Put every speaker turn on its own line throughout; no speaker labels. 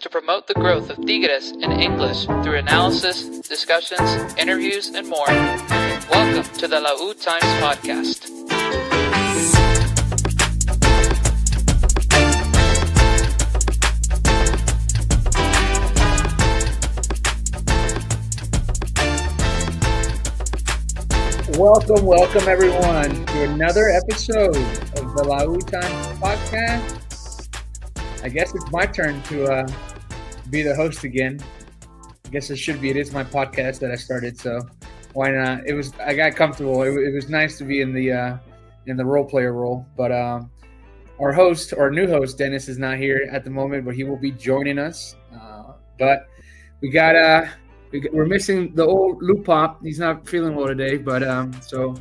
to promote the growth of Tigres in English through analysis, discussions, interviews, and more. Welcome to the Lautimes podcast.
Welcome everyone to another episode of the Lautimes podcast. I guess it's my turn to be the host again. I guess it should be. It is my podcast that I started, so why not? I got comfortable. It was nice to be in the role player role. But our new host, Dennis, is not here at the moment, but he will be joining us. But we're missing the old Lupop. He's not feeling well today, but so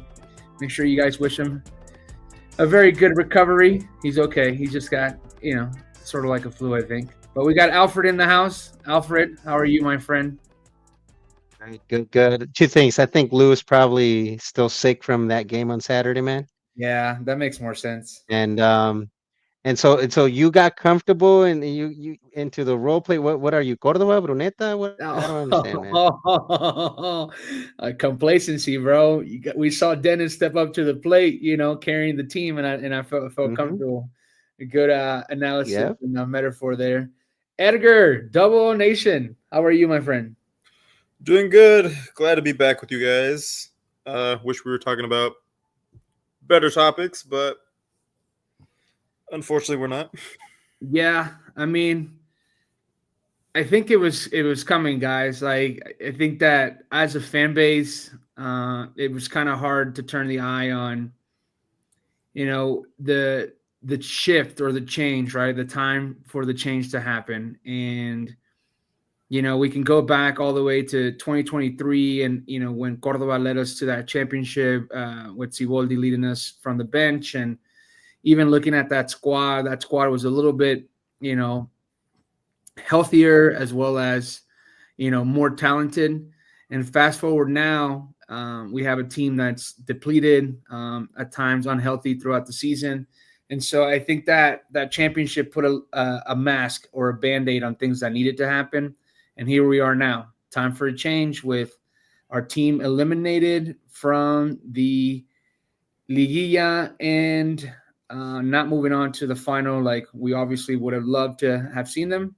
make sure you guys wish him a very good recovery. He's okay. He just got, sort of like a flu, I think. But we got Alfred in the house. Alfred, how are you, my friend?
All right, good. Two things. I think Lou is probably still sick from that game on Saturday, man.
Yeah, that makes more sense.
And so you got comfortable and you into the role play. What are you, Cordova, Bruneta? What? I don't understand, man.
Complacency, bro. We saw Dennis step up to the plate, carrying the team, and I felt comfortable. A good analysis and a metaphor there. Edgar, Double Nation, how are you, my friend?
Doing good. Glad to be back with you guys. Wish we were talking about better topics, but unfortunately we're not.
Yeah, I mean, I think it was coming, guys. Like, I think that as a fan base, it was kind of hard to turn the eye on, the shift or the change, right? The time for the change to happen. And, we can go back all the way to 2023 and, when Cordova led us to that championship with Siboldi leading us from the bench. And even looking at that squad was a little bit, healthier as well as, more talented. And fast forward now, we have a team that's depleted, at times unhealthy throughout the season. And so I think that championship put a mask or a Band-Aid on things that needed to happen. And here we are now. Time for a change with our team eliminated from the Liguilla and not moving on to the final like we obviously would have loved to have seen them.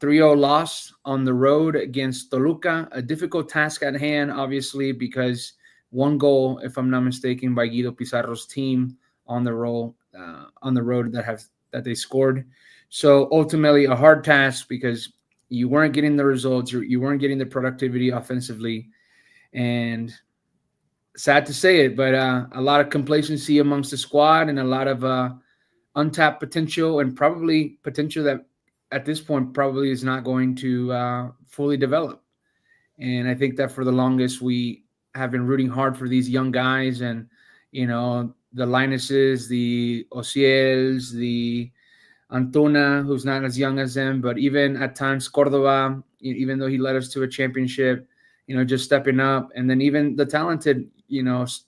3-0 loss on the road against Toluca. A difficult task at hand, obviously, because one goal, if I'm not mistaken, by Guido Pizarro's team on the road that they scored. So ultimately a hard task because you weren't getting the results, you weren't getting the productivity offensively, and sad to say it, but a lot of complacency amongst the squad and a lot of untapped potential, and probably potential that at this point probably is not going to fully develop. And I think that for the longest we have been rooting hard for these young guys, and the Linuses, the Ociels, the Antuna, who's not as young as them, but even at times Cordova, even though he led us to a championship, just stepping up. And then even the talented,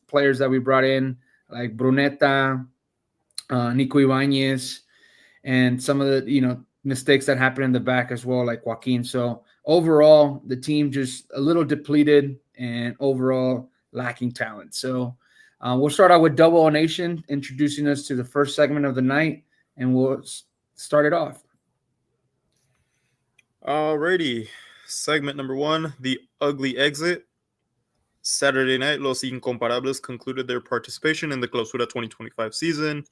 players that we brought in, like Bruneta, Nico Ibanez, and some of the, mistakes that happened in the back as well, like Joaquin. So overall, the team just a little depleted and overall lacking talent. So we'll start out with Double O Nation introducing us to the first segment of the night, and we'll start it off.
Alrighty. Segment number 1, the ugly exit. Saturday night, Los Incomparables concluded their participation in the Clausura 2025 season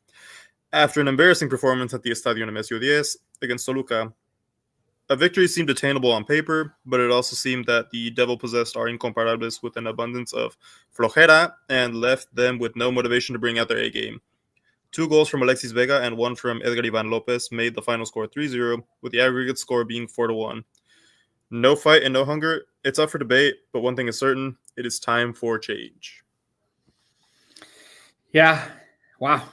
after an embarrassing performance at the Estadio Nemesio 10 against Toluca. A victory seemed attainable on paper, but it also seemed that the devil possessed our Incomparables with an abundance of flojera and left them with no motivation to bring out their A game. 2 goals from Alexis Vega and 1 from Edgar Ivan Lopez made the final score 3-0, with the aggregate score being 4-1. No fight and no hunger. It's up for debate, but one thing is certain: it is time for change.
Yeah. Wow.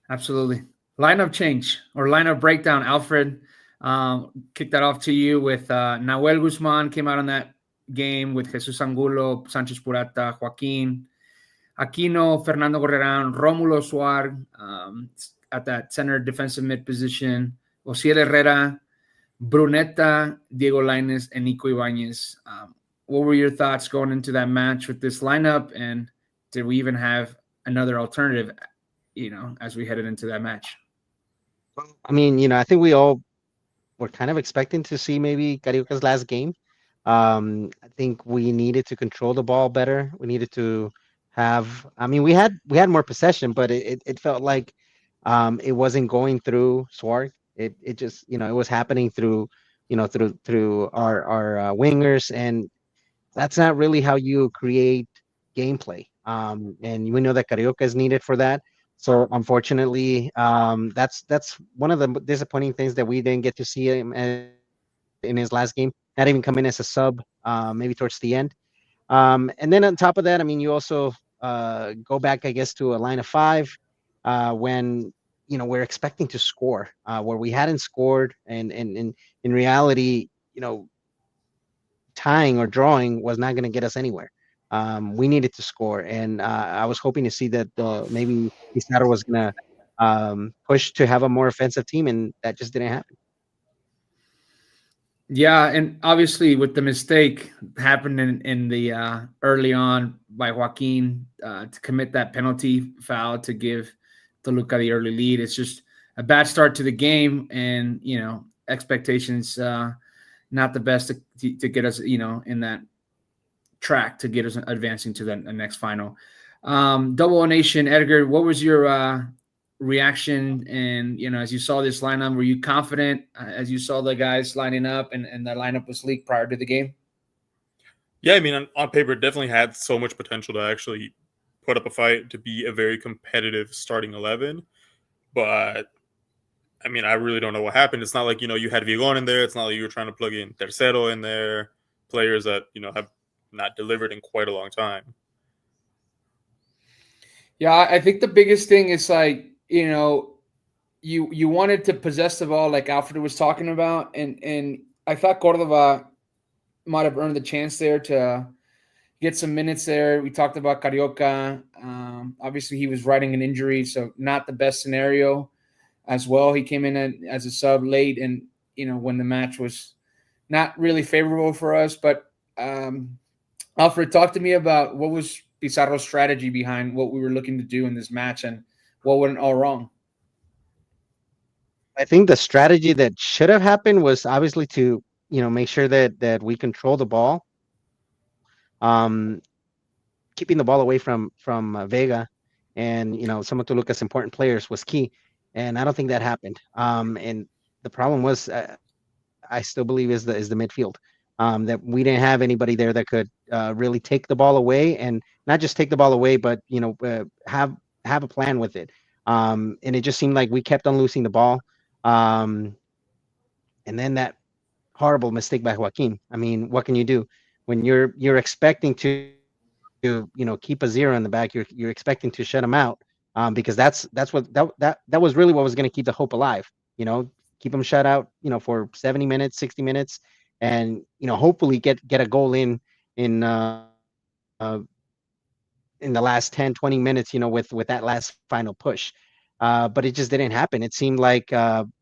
Absolutely. Lineup change or lineup breakdown, Alfred. Kick that off to you with Nahuel Guzman came out on that game with Jesus Angulo, Sanchez Purata, Joaquin, Aquino, Fernando Gorreran, Romulo Suar at that center defensive mid position, Ociel Herrera, Bruneta, Diego Lainez, and Nico Ibanez. What were your thoughts going into that match with this lineup? And did we even have another alternative, as we headed into that match?
I mean, I think we all were kind of expecting to see maybe Carioca's last game. I think we needed to control the ball better. We needed to have. I mean, we had more possession, but it felt like it wasn't going through Suarez. It just it was happening through through our wingers, and that's not really how you create gameplay. And we know that Carioca is needed for that. So unfortunately, that's one of the disappointing things that we didn't get to see him in his last game. Not even come in as a sub, maybe towards the end. And then on top of that, I mean, you also go back, I guess, to a line of five when we're expecting to score, where we hadn't scored, and in reality, tying or drawing was not going to get us anywhere. We needed to score, and I was hoping to see that maybe Pizarro was going to push to have a more offensive team, and that just didn't happen.
Yeah, and obviously with the mistake happened in the early on by Joaquin to commit that penalty foul to give Toluca the early lead, it's just a bad start to the game, and expectations not the best to get us in that track to get us advancing to the next final. Double O Nation, Edgar, what was your reaction? And as you saw this lineup, were you confident as you saw the guys lining up and the lineup was leaked prior to the game?
Yeah, I mean, on paper, it definitely had so much potential to actually put up a fight, to be a very competitive starting 11. But I mean, I really don't know what happened. It's not like you had Vigon in there. It's not like you were trying to plug in Tercero in there, players that have not delivered in quite a long time.
Yeah, I think the biggest thing is like you wanted to possess the ball like Alfred was talking about, and I thought Cordova might have earned the chance there to get some minutes there. We talked about Carioca. Obviously, he was riding an injury, so not the best scenario as well. He came in as a sub late, and when the match was not really favorable for us. But Alfred, talk to me about what was Pizarro's strategy behind what we were looking to do in this match, and what went all wrong.
I think the strategy that should have happened was obviously to make sure that we control the ball, um, keeping the ball away from Vega, and some of Toluca's important players was key, and I don't think that happened. And the problem was, I still believe is the midfield. That we didn't have anybody there that could really take the ball away, and not just take the ball away, but have a plan with it. And it just seemed like we kept on losing the ball. And then that horrible mistake by Joaquin. I mean, what can you do when you're expecting to keep a zero in the back? You're expecting to shut him out, because that's what that was really what was going to keep the hope alive. Keep them shut out, for 70 minutes, 60 minutes, and hopefully get a goal in in the last 10, 20 minutes, with that last final push. But it just didn't happen. It seemed like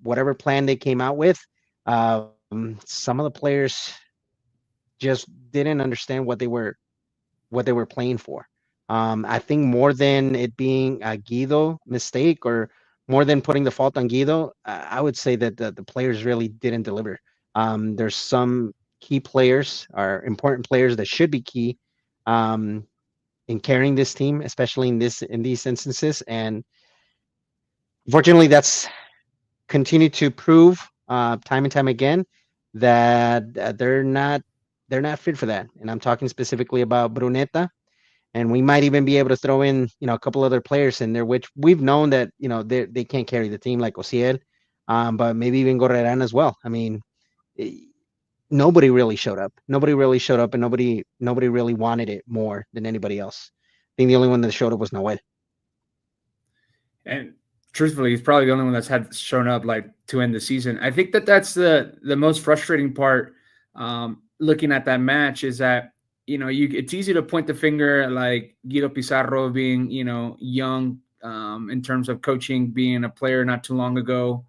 whatever plan they came out with, some of the players just didn't understand what they were playing for. I think more than it being a Guido mistake, or more than putting the fault on Guido, I would say that the players really didn't deliver. There's some key players, or important players, that should be key in carrying this team, especially in these instances. And unfortunately, that's continued to prove time and time again that they're not fit for that. And I'm talking specifically about Bruneta. And we might even be able to throw in, a couple other players in there, which we've known that, they can't carry the team, like Osiel, but maybe even Gorreran as well. I mean, nobody really showed up. Nobody really showed up, and nobody really wanted it more than anybody else. I think the only one that showed up was Noel.
And truthfully, he's probably the only one that's had shown up like to end the season. I think that's the most frustrating part. Looking at that match is that it's easy to point the finger at like Guido Pizarro being young in terms of coaching, being a player not too long ago.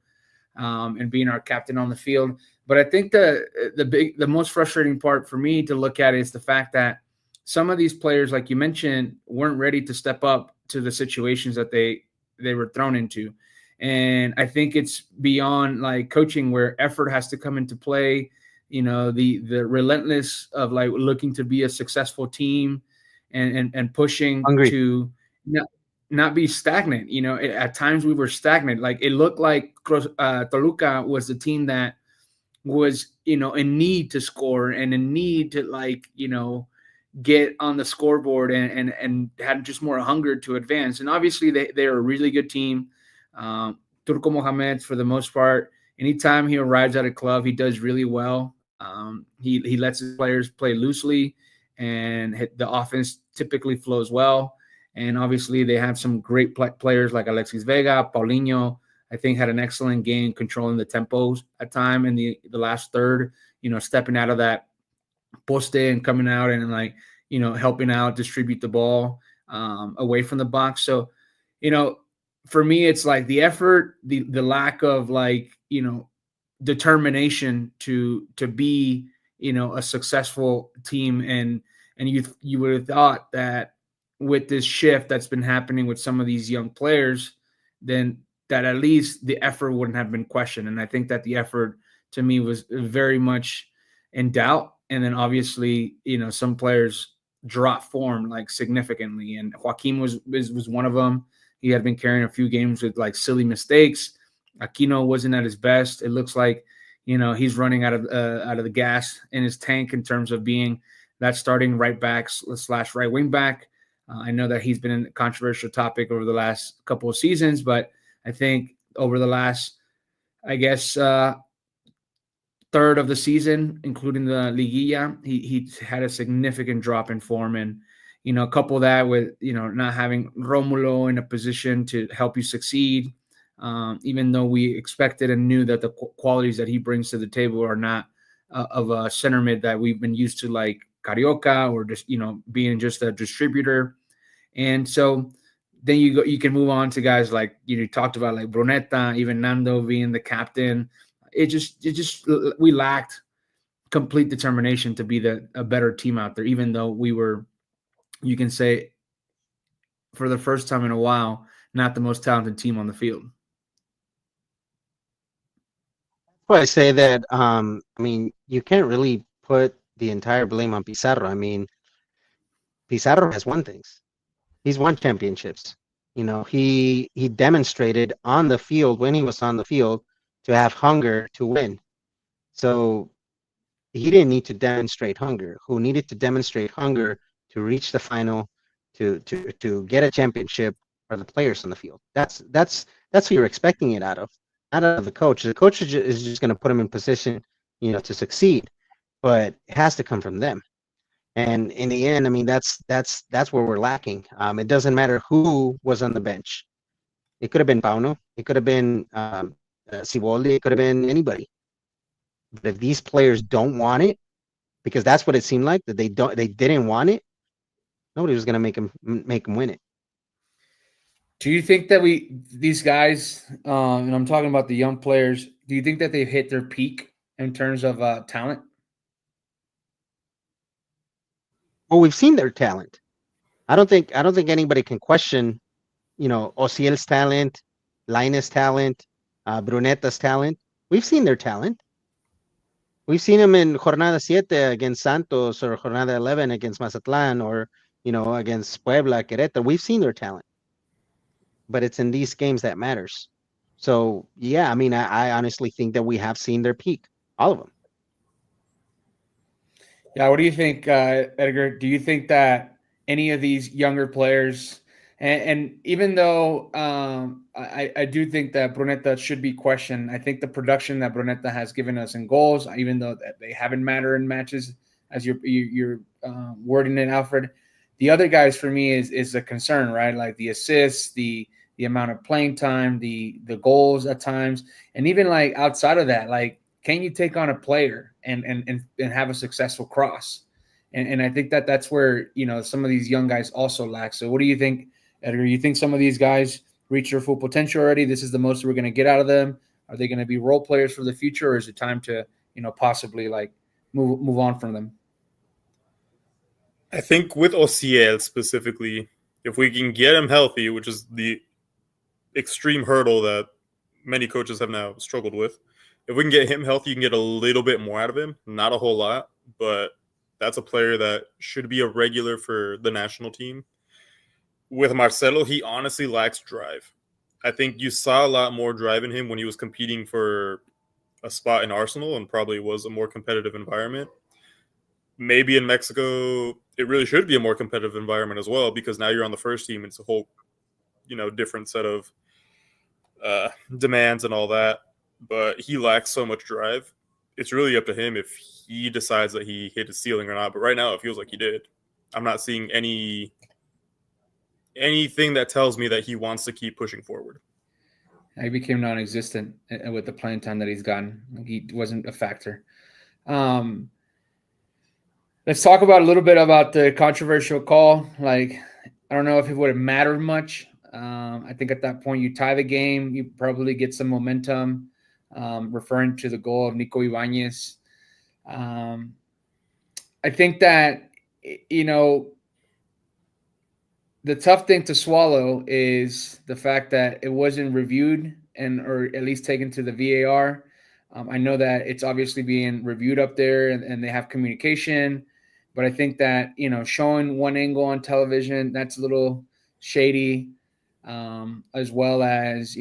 and being our captain on the field. But I think the most frustrating part for me to look at is the fact that some of these players, like you mentioned, weren't ready to step up to the situations that they were thrown into. And I think it's beyond like coaching where effort has to come into play. The relentless of like looking to be a successful team and pushing
Hungry.
to not be stagnant. At times we were stagnant. Like it looked like Toluca was the team that was, in need to score and in need to get on the scoreboard and had just more hunger to advance. And obviously they're a really good team. Turco Mohamed, for the most part, anytime he arrives at a club, he does really well. He lets his players play loosely, and the offense typically flows well. And obviously they have some great players like Alexis Vega, Paulinho. I think had an excellent game controlling the tempos at time in the last third, stepping out of that poste and coming out and helping out distribute the ball away from the box. So, for me, it's like the effort, the lack of determination to be, a successful team. And you would have thought that with this shift that's been happening with some of these young players, then that at least the effort wouldn't have been questioned. And I think that the effort to me was very much in doubt. And then obviously, some players dropped form like significantly. And Joaquin was one of them. He had been carrying a few games with like silly mistakes. Aquino wasn't at his best. It looks like, he's running out of the gas in his tank in terms of being that starting right back / right wing back. I know that he's been a controversial topic over the last couple of seasons, but I think over the last, third of the season, including the Liguilla, he had a significant drop in form. And, couple that with, not having Romulo in a position to help you succeed, even though we expected and knew that the qualities that he brings to the table are not of a center mid that we've been used to, like Carioca, or just, being just a distributor. And so then you can move on to guys like, you talked about like Brunetta, even Nando being the captain. It just we lacked complete determination to be a better team out there, even though we were, you can say, for the first time in a while, not the most talented team on the field.
Well, I say that, you can't really put the entire blame on Pizarro. Pizarro has won things. He's won championships. He demonstrated on the field, when he was on the field, to have hunger to win. So he didn't need to demonstrate hunger. Who needed to demonstrate hunger to reach the final, to get a championship, are the players on the field. That's who you're expecting it out of, not out of the coach. The coach is just going to put them in position, to succeed, but it has to come from them. And in the end, that's where we're lacking. It doesn't matter who was on the bench. It could have been Pauno. It could have been Siboldi. It could have been anybody. But if these players don't want it, because that's what it seemed like, that they didn't want it, nobody was going to make them win it.
Do you think that these guys, and I'm talking about the young players, do you think that they've hit their peak in terms of talent?
Well, we've seen their talent. I don't think anybody can question, Ociel's talent, Lainez's talent, Brunetta's talent. We've seen their talent. We've seen them in Jornada 7 against Santos, or Jornada 11 against Mazatlan, or, against Puebla, Querétaro. We've seen their talent. But it's in these games that matters. So, yeah, I honestly think that we have seen their peak, all of them.
Yeah, what do you think, Edgar? Do you think that any of these younger players, and even though I do think that Brunetta should be questioned, I think the production that Brunetta has given us in goals, even though that they haven't mattered in matches, as you're wording it, Alfred, the other guys for me is a concern, right? Like the assists, the amount of playing time, the goals at times, and even like outside of that, like, can you take on a player and have a successful cross? And I think that's where, some of these young guys also lack. So what do you think, Edgar? You think some of these guys reach their full potential already? This is the most we're going to get out of them? Are they going to be role players for the future, or is it time to, possibly like move on from them?
I think with Ociel specifically, if we can get him healthy, which is the extreme hurdle that many coaches have now struggled with, if we can get him healthy, you can get a little bit more out of him. Not a whole lot, but that's a player that should be a regular for the national team. With Marcelo, he honestly lacks drive. I think you saw a lot more drive in him when he was competing for a spot in Arsenal and probably was a more competitive environment. Maybe in Mexico, it really should be a more competitive environment as well, because now you're on the first team. It's a whole, different set of demands and all that. But he lacks so much drive. It's really up to him if he decides that he hit his ceiling or not. But right now, it feels like he did. I'm not seeing anything that tells me that he wants to keep pushing forward.
He became non-existent with the playing time that he's gotten. He wasn't a factor. Let's talk about a little bit about the controversial call. Like, I don't know if it would have mattered much. I think at that point you tie the game, you probably get some momentum. Referring to the goal of Nico Ibanez, I think that the tough thing to swallow is the fact that it wasn't reviewed or at least taken to the VAR. I know that it's obviously being reviewed up there and they have communication, but I think that, showing one angle on television, that's a little shady, as well as,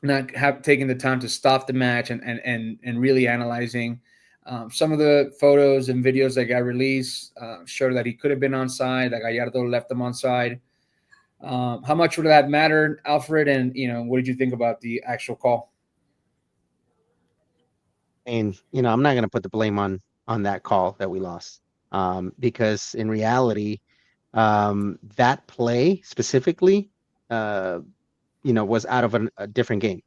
not taking the time to stop the match and really analyzing. Some of the photos and videos that got released showed that he could have been onside, that Gallardo left him onside. How much would that matter, Alfred? And, what did you think about the actual call?
And, I'm not going to put the blame on that call that we lost, because in reality, that play specifically, was out of a different game.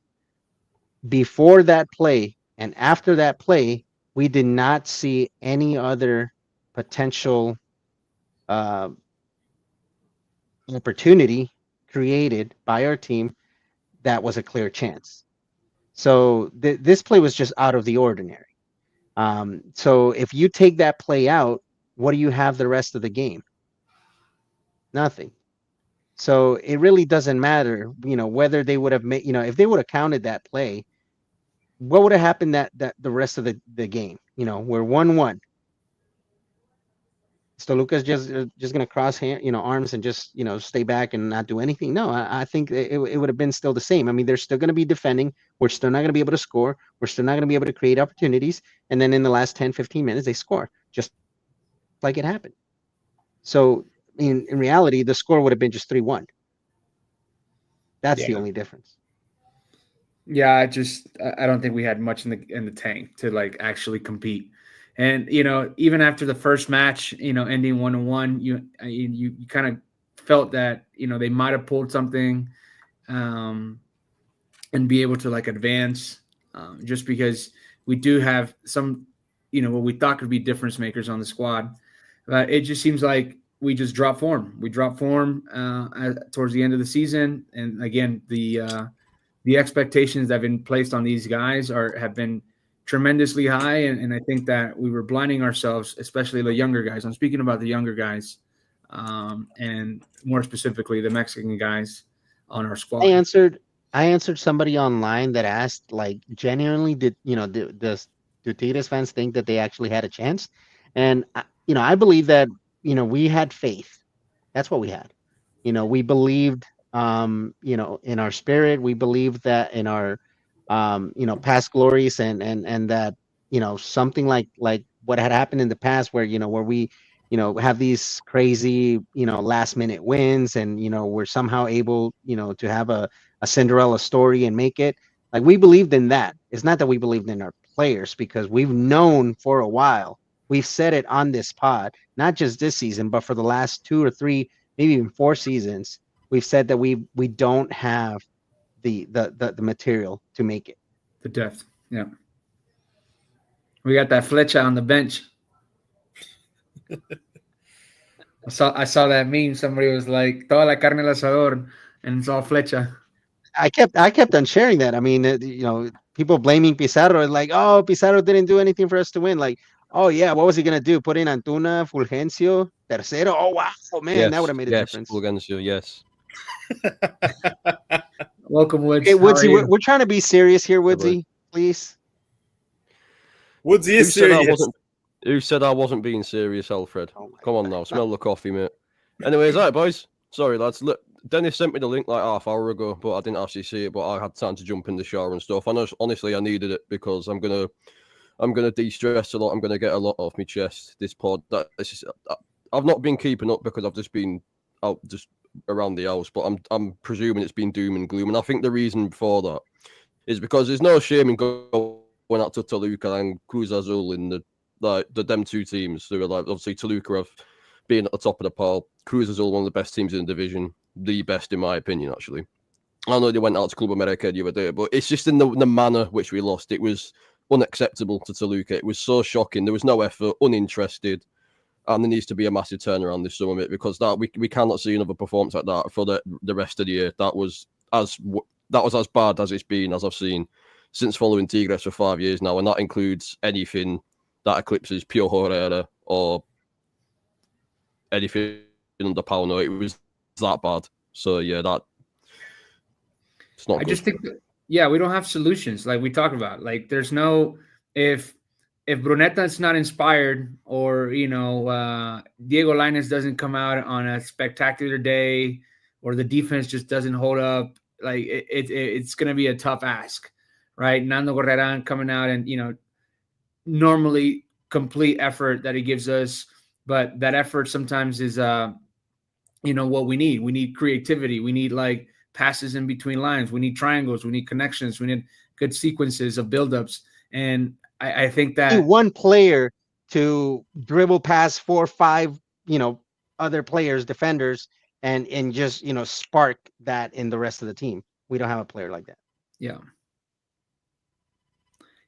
Before that play and after that play, we did not see any other potential opportunity created by our team that was a clear chance. So this play was just out of the ordinary. So if you take that play out, what do you have the rest of the game? Nothing. So it really doesn't matter, whether they would have made, if they would have counted that play, what would have happened that the rest of the game? We're 1-1. Toluca's just going to cross arms and just, stay back and not do anything. No, I think it would have been still the same. I mean, they're still going to be defending. We're still not going to be able to score. We're still not going to be able to create opportunities. And then in the last 10, 15 minutes, they score just like it happened. So in reality, the score would have been just 3-1. That's the only difference.
Yeah, I don't think we had much in the tank to like actually compete. And even after the first match, ending 1-1, you kind of felt that they might have pulled something, and be able to like advance, just because we do have some, what we thought could be difference makers on the squad. But it just seems like we just dropped form. We dropped form towards the end of the season, and again, the expectations that have been placed on these guys have been tremendously high, and I think that we were blinding ourselves, especially the younger guys. I'm speaking about the younger guys, and more specifically the Mexican guys on our squad.
I answered somebody online that asked, like, genuinely, do Tigres fans think that they actually had a chance? And I believe that we had faith. That's what we had. We believed, in our spirit. We believed that in our past glories, and that something like what had happened in the past, where where we have these crazy last minute wins, and we're somehow able to have a Cinderella story and make it. Like, we believed in that. It's not that we believed in our players, because we've known for a while. We've said it on this pod, not just this season, but for the last 2 or 3, maybe even 4 seasons. We've said that we don't have the material to make it.
The depth, yeah. We got that flecha on the bench. I saw that meme. Somebody was like, "Toda la carne al asador," and it's all flecha.
I kept on sharing that. I mean, people blaming Pizarro, like, oh, Pizarro didn't do anything for us to win. Like, oh yeah, what was he gonna do? Put in Antuna, Fulgencio, Tercero? Oh wow, man, that would
Yes,
have made a
yes,
difference.
Fulgencio, yes.
Welcome, Woods.
Okay,
How are
Woodsy,
you?
we're trying to be serious here,
Yeah, bro.
Woodsy, please.
Woodsy
Who
is
said I
serious.
wasn't? Who said I wasn't being serious, Alfred?
Oh my
Come on
God.
now, smell the coffee, mate. Anyways, all right, boys. Sorry, lads. Look, Dennis sent me the link like half hour ago, but I didn't actually see it. But I had time to jump in the shower and stuff. Honestly, I needed it because I'm gonna de-stress a lot. I'm gonna get a lot off my chest. This pod, I've not been keeping up because I've just been out just around the house. But I'm presuming it's been doom and gloom, and I think the reason for that is because there's no shame in going out to Toluca and Cruz Azul in the them two teams. They were like obviously Toluca have being at the top of the pile. Cruz Azul, one of the best teams in the division, the best in my opinion, actually. I know they went out to Club America the other day, but it's just in the manner which we lost. It was unacceptable to Toluca. It was so shocking. There was no effort, uninterested, and there needs to be a massive turnaround this summer, mate, because that we cannot see another performance like that for the rest of the year. That was as bad as it's been, as I've seen since following Tigres for 5 years now, and that includes anything that eclipses Pio Herrera or anything under Pauno. It was that bad. So yeah, it's not
I
good.
just think that, yeah, we don't have solutions like we talked about. Like there's no if Bruneta's not inspired or Diego Lainez doesn't come out on a spectacular day or the defense just doesn't hold up, like it's going to be a tough ask, right? Nando Gorreran coming out and normally complete effort that he gives us, but that effort sometimes is what we need. We need creativity. We need like passes in between lines. We need triangles. We need connections. We need good sequences of buildups. And I think that
one player to dribble past 4 or 5, other players, defenders, and just spark that in the rest of the team. We don't have a player like that.
Yeah,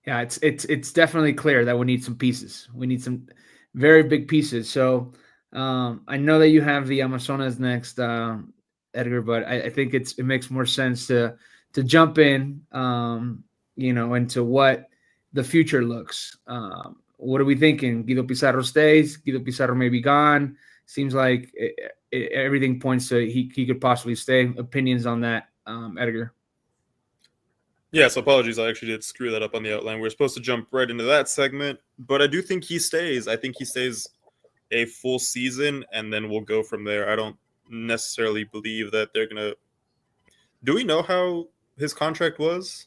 it's definitely clear that we need some pieces. We need some very big pieces. So I know that you have the Amazonas next, Edgar, but I think it makes more sense to jump in, into what the future looks. What are we thinking? Guido Pizarro stays. Guido Pizarro may be gone. Seems like everything points to he could possibly stay. Opinions on that, Edgar?
Yes, apologies. I actually did screw that up on the outline. We're supposed to jump right into that segment, but I do think he stays. I think he stays a full season, and then we'll go from there. I don't necessarily believe that they're gonna. Do we know how his contract was?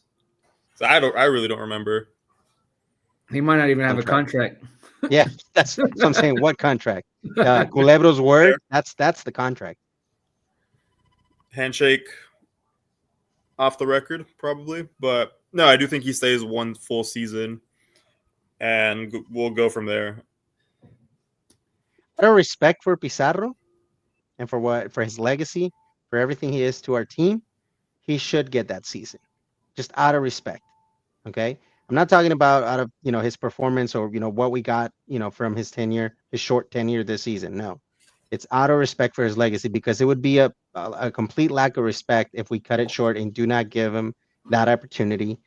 I really don't remember.
He might not even have a contract.
Yeah, that's what I'm saying. What contract? Culebro's word. That's the contract.
Handshake off the record, probably. But no, I do think he stays one full season, and we'll go from there.
Out of respect for Pizarro and for his legacy, for everything he is to our team, he should get that season. Just out of respect. Okay? I'm not talking about out of, his performance or, what we got, from his tenure, his short tenure this season. No. It's out of respect for his legacy, because it would be a complete lack of respect if we cut it short and do not give him that opportunity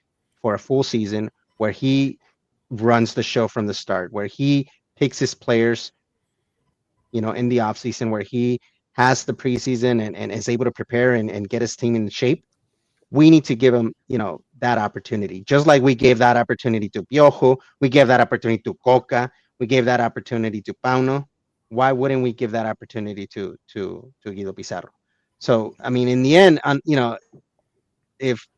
for a full season where he runs the show from the start, where he picks his players, in the offseason, where he has the preseason and is able to prepare and get his team in shape. We need to give him, that opportunity. Just like we gave that opportunity to Piojo, we gave that opportunity to Coca, we gave that opportunity to Pauno. Why wouldn't we give that opportunity to Guido Pizarro? So, I mean, in the end, if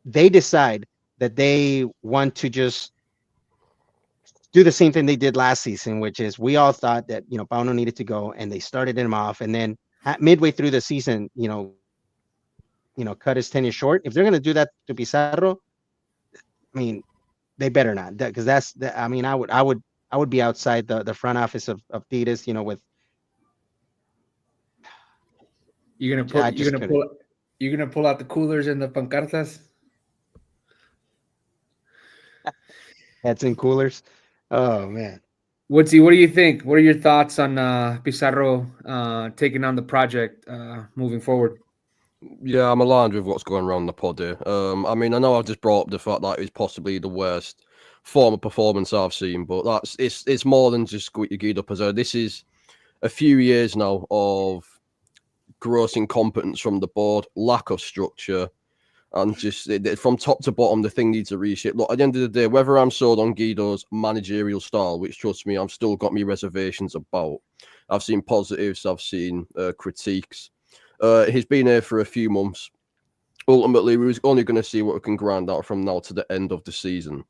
they decide that they want to just do the same thing they did last season, which is we all thought that, Pauno needed to go, and they started him off, and then midway through the season, cut his tenure short. If they're going to do that to Pizarro, I mean, they better not, because I would be outside the front office of Tigres, with.
You're gonna pull out the coolers and the pancartas.
Heads and coolers. Oh man.
Woodsy, what do you think? What are your thoughts on Pizarro taking on the project moving forward?
Yeah, I'm aligned with what's going around the pod here. I mean, I know I've just brought up the fact that it's possibly the worst form of performance I've seen, but it's more than just Guido Pizarro. This is a few years now of gross incompetence from the board, lack of structure, and just from top to bottom, the thing needs a reshape. Look, at the end of the day, whether I'm sold on Guido's managerial style, which trust me, I've still got me reservations about. I've seen positives, I've seen critiques. He's been here for a few months. Ultimately, we was only going to see what we can grind out from now to the end of the season.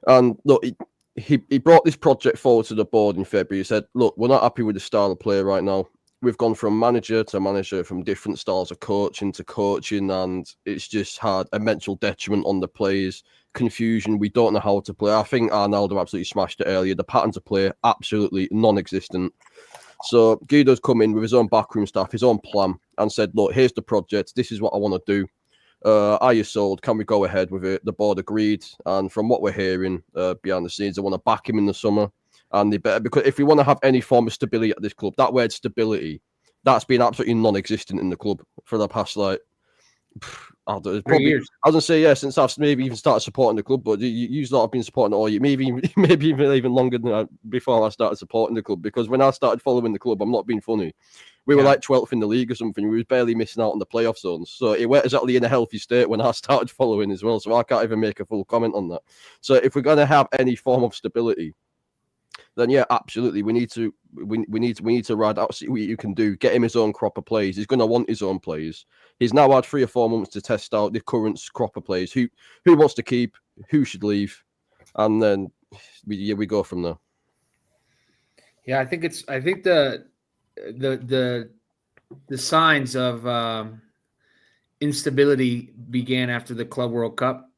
And look, he brought this project forward to the board in February. He said, look, we're not happy with the style of play right now. We've gone from manager to manager, from different styles of coaching to coaching, and it's just had a mental detriment on the players, confusion. We don't know how to play. I think Arnaldo absolutely smashed it earlier. The patterns of play, absolutely non-existent. So Guido's come in with his own backroom staff, his own plan, and said, look, here's the project. This is what I want to do. Are you sold? Can we go ahead with it? The board agreed. And from what we're hearing behind the scenes, they want to back him in the summer. And they better, because if we want to have any form of stability at this club, that word stability, that's been absolutely non-existent in the club for the past, like, I don't know, probably,
years.
I was going to say, yeah, since I've maybe even started supporting the club, but you've not been supporting it all year, maybe even longer than before I started supporting the club, because when I started following the club, I'm not being funny, we were like 12th in the league or something. We were barely missing out on the playoff zones. So it weren't exactly in a healthy state when I started following as well. So I can't even make a full comment on that. So if we're going to have any form of stability, then yeah, absolutely, we need to ride out, see what you can do, get him his own crop of plays. He's going to want his own plays. He's now had 3 or 4 months to test out the current crop of plays. Who wants to keep, who should leave, and then we go from there.
Yeah, I think the signs of instability began after the Club World Cup,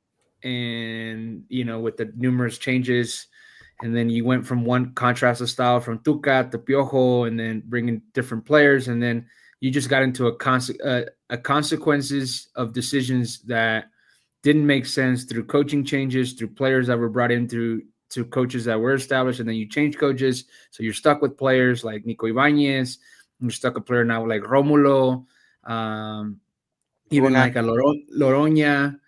and with the numerous changes, and then you went from one contrast of style from Tuca to Piojo, and then bringing different players, and then you just got into a consequences of decisions that didn't make sense through coaching changes, through players that were brought in through to coaches that were established, and then you change coaches, so you're stuck with players like Nico Ibanez. You're stuck a player now like Romulo, even like a Loroña.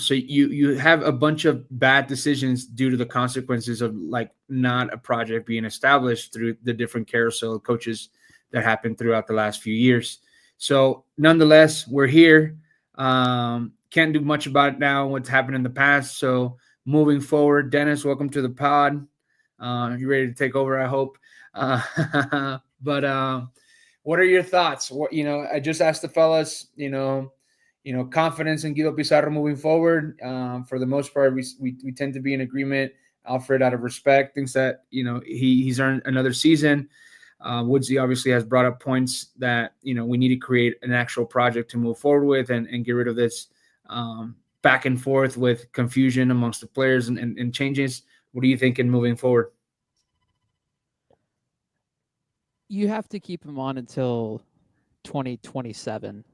So you have a bunch of bad decisions due to the consequences of like not a project being established through the different carousel of coaches that happened throughout the last few years. So nonetheless, we're here. Can't do much about it now, what's happened in the past. So moving forward, Dennis, welcome to the pod. You ready to take over, I hope. But what are your thoughts? I just asked the fellas, confidence in Guido Pizarro moving forward. For the most part, we tend to be in agreement. Alfred, out of respect, thinks that, he's earned another season. Woodsy obviously has brought up points that, we need to create an actual project to move forward with and get rid of this back and forth with confusion amongst the players and changes. What are you thinking moving forward?
You have to keep him on until 2027.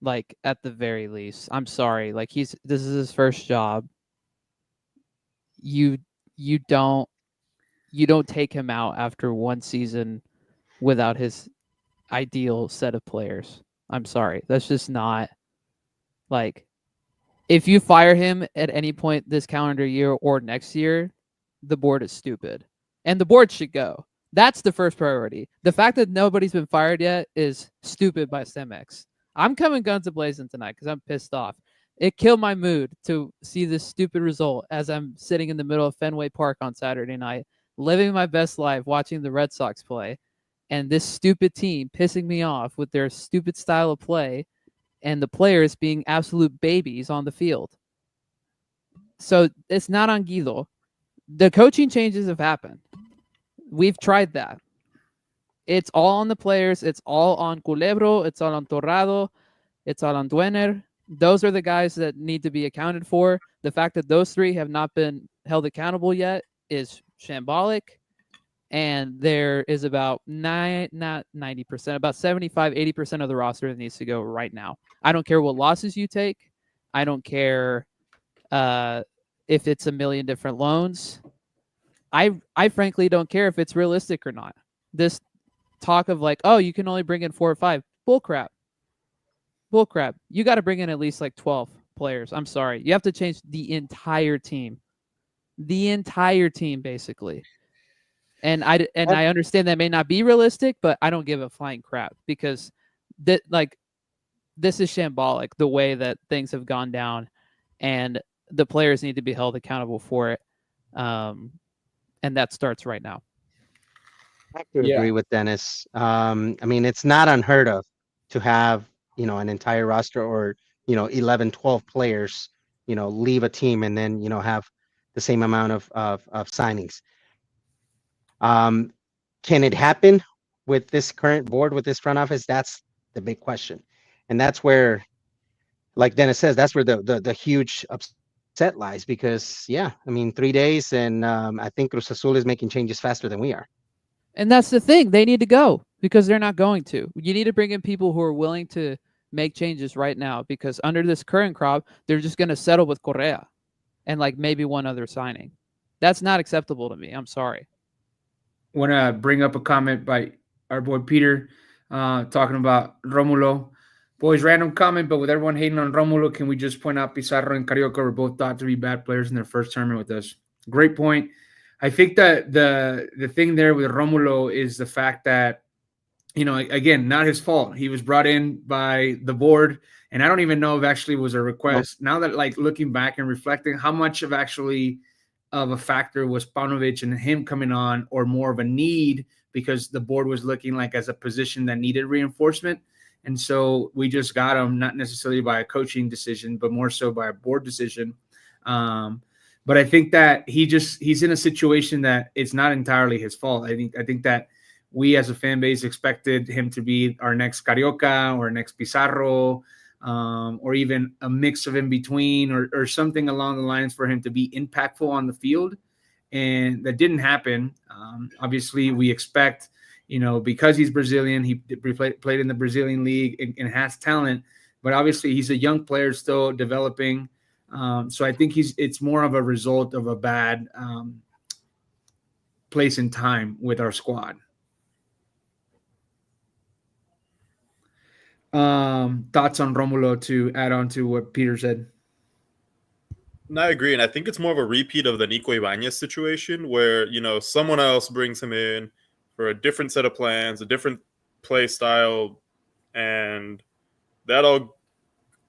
Like, at the very least. I'm sorry. Like, this is his first job. You don't take him out after one season without his ideal set of players. I'm sorry. That's just not, like, if you fire him at any point this calendar year or next year, the board is stupid. And the board should go. That's the first priority. The fact that nobody's been fired yet is stupid by Cemex. I'm coming guns a-blazing tonight because I'm pissed off. It killed my mood to see this stupid result as I'm sitting in the middle of Fenway Park on Saturday night, living my best life, watching the Red Sox play, and this stupid team pissing me off with their stupid style of play and the players being absolute babies on the field. So it's not on Guido. The coaching changes have happened. We've tried that. It's all on the players. It's all on Culebro. It's all on Torrado. It's all on Duener. Those are the guys that need to be accounted for. The fact that those 3 have not been held accountable yet is shambolic. And there is about not 90%, about 75, 80% of the roster that needs to go right now. I don't care what losses you take. I don't care if it's a million different loans. I frankly don't care if it's realistic or not. This talk of like, oh, you can only bring in 4 or 5, bullcrap. Bullcrap. You got to bring in at least like 12 players. I'm sorry. You have to change the entire team. The entire team, basically. And I understand that may not be realistic, but I don't give a flying crap because this is shambolic the way that things have gone down, and the players need to be held accountable for it. And that starts right now.
I have to
Yeah.
agree with Dennis. I mean, it's not unheard of to have, an entire roster or, 11, 12 players, leave a team and then, have the same amount of signings. Can it happen with this current board, with this front office? That's the big question. And that's where, like Dennis says, that's where the huge upset lies because, yeah, I mean, 3 days and I think Cruz Azul is making changes faster than we are.
And that's the thing. They need to go because they're not going to. You need to bring in people who are willing to make changes right now because under this current crop, they're just going to settle with Correa and like maybe one other signing. That's not acceptable to me. I'm sorry.
Want to bring up a comment by our boy Peter talking about Romulo. Boys, random comment, but with everyone hating on Romulo, can we just point out Pizarro and Carioca were both thought to be bad players in their first tournament with us? Great point. I think that the thing there with Romulo is the fact that, again, not his fault. He was brought in by the board, and I don't even know if actually was a request. Now that like looking back and reflecting, how much of actually of a factor was Paunovic and him coming on, or more of a need because the board was looking like as a position that needed reinforcement. And so we just got him, not necessarily by a coaching decision, but more so by a board decision. But I think that he's in a situation that it's not entirely his fault. I think that we as a fan base expected him to be our next Carioca or next Pizarro, or even a mix of in between or something along the lines for him to be impactful on the field. And that didn't happen. Obviously, we expect, because he's Brazilian, he played in the Brazilian league and has talent, but obviously he's a young player still developing. So I think it's more of a result of a bad place in time with our squad. Thoughts on Romulo to add on to what Peter said?
No, I agree, and I think it's more of a repeat of the Nico Ibanez situation where, someone else brings him in for a different set of plans, a different play style, and that all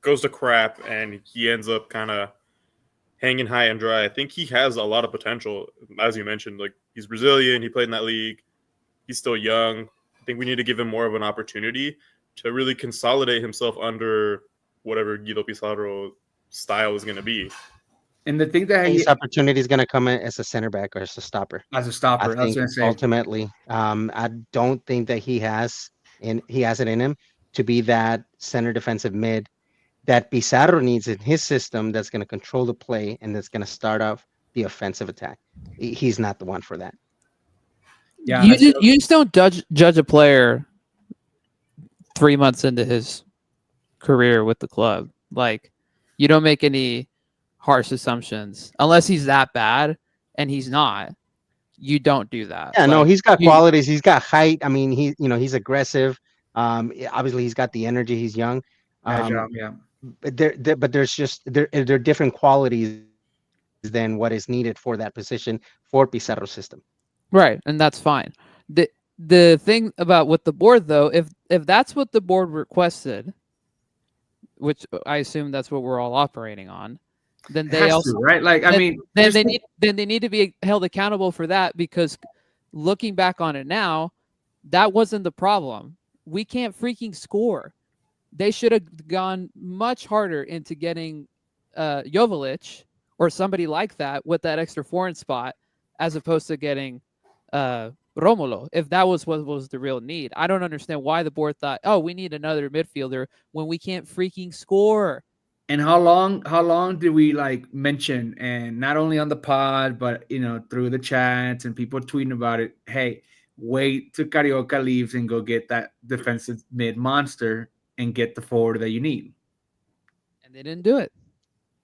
goes to crap, and he ends up kind of hanging high and dry. I think he has a lot of potential, as you mentioned. Like, he's Brazilian, he played in that league, he's still young. I think we need to give him more of an opportunity to really consolidate himself under whatever Guido Pizarro style is going to be.
And the thing that
his opportunity is going to come in as a center back or as a stopper.
As a stopper,
I think ultimately, I don't think that he has it in him to be that center defensive mid that Pizarro needs in his system. That's going to control the play and that's going to start off the offensive attack. He's not the one for that.
Yeah,
you just don't judge a player 3 months into his career with the club. Like, you don't make any harsh assumptions unless he's that bad, and he's not. You don't do that.
Yeah, no, he's got qualities. He's got height. I mean, he's aggressive. Obviously, he's got the energy. He's young.
Yeah.
But there's just there are different qualities than what is needed for that position for Pizarro's system.
Right, and that's fine. The thing about with the board, though, if that's what the board requested, which I assume that's what we're all operating on, then they also
right. Like, I mean,
then they need to be held accountable for that, because looking back on it now, that wasn't the problem. We can't freaking score. They should have gone much harder into getting Joveljic or somebody like that with that extra foreign spot, as opposed to getting Romulo, if that was what was the real need. I don't understand why the board thought, oh, we need another midfielder when we can't freaking score.
And how long did we like mention, and not only on the pod, but through the chats and people tweeting about it, hey, wait till Carioca leaves and go get that defensive mid monster and get the forward that you need.
And they didn't do it.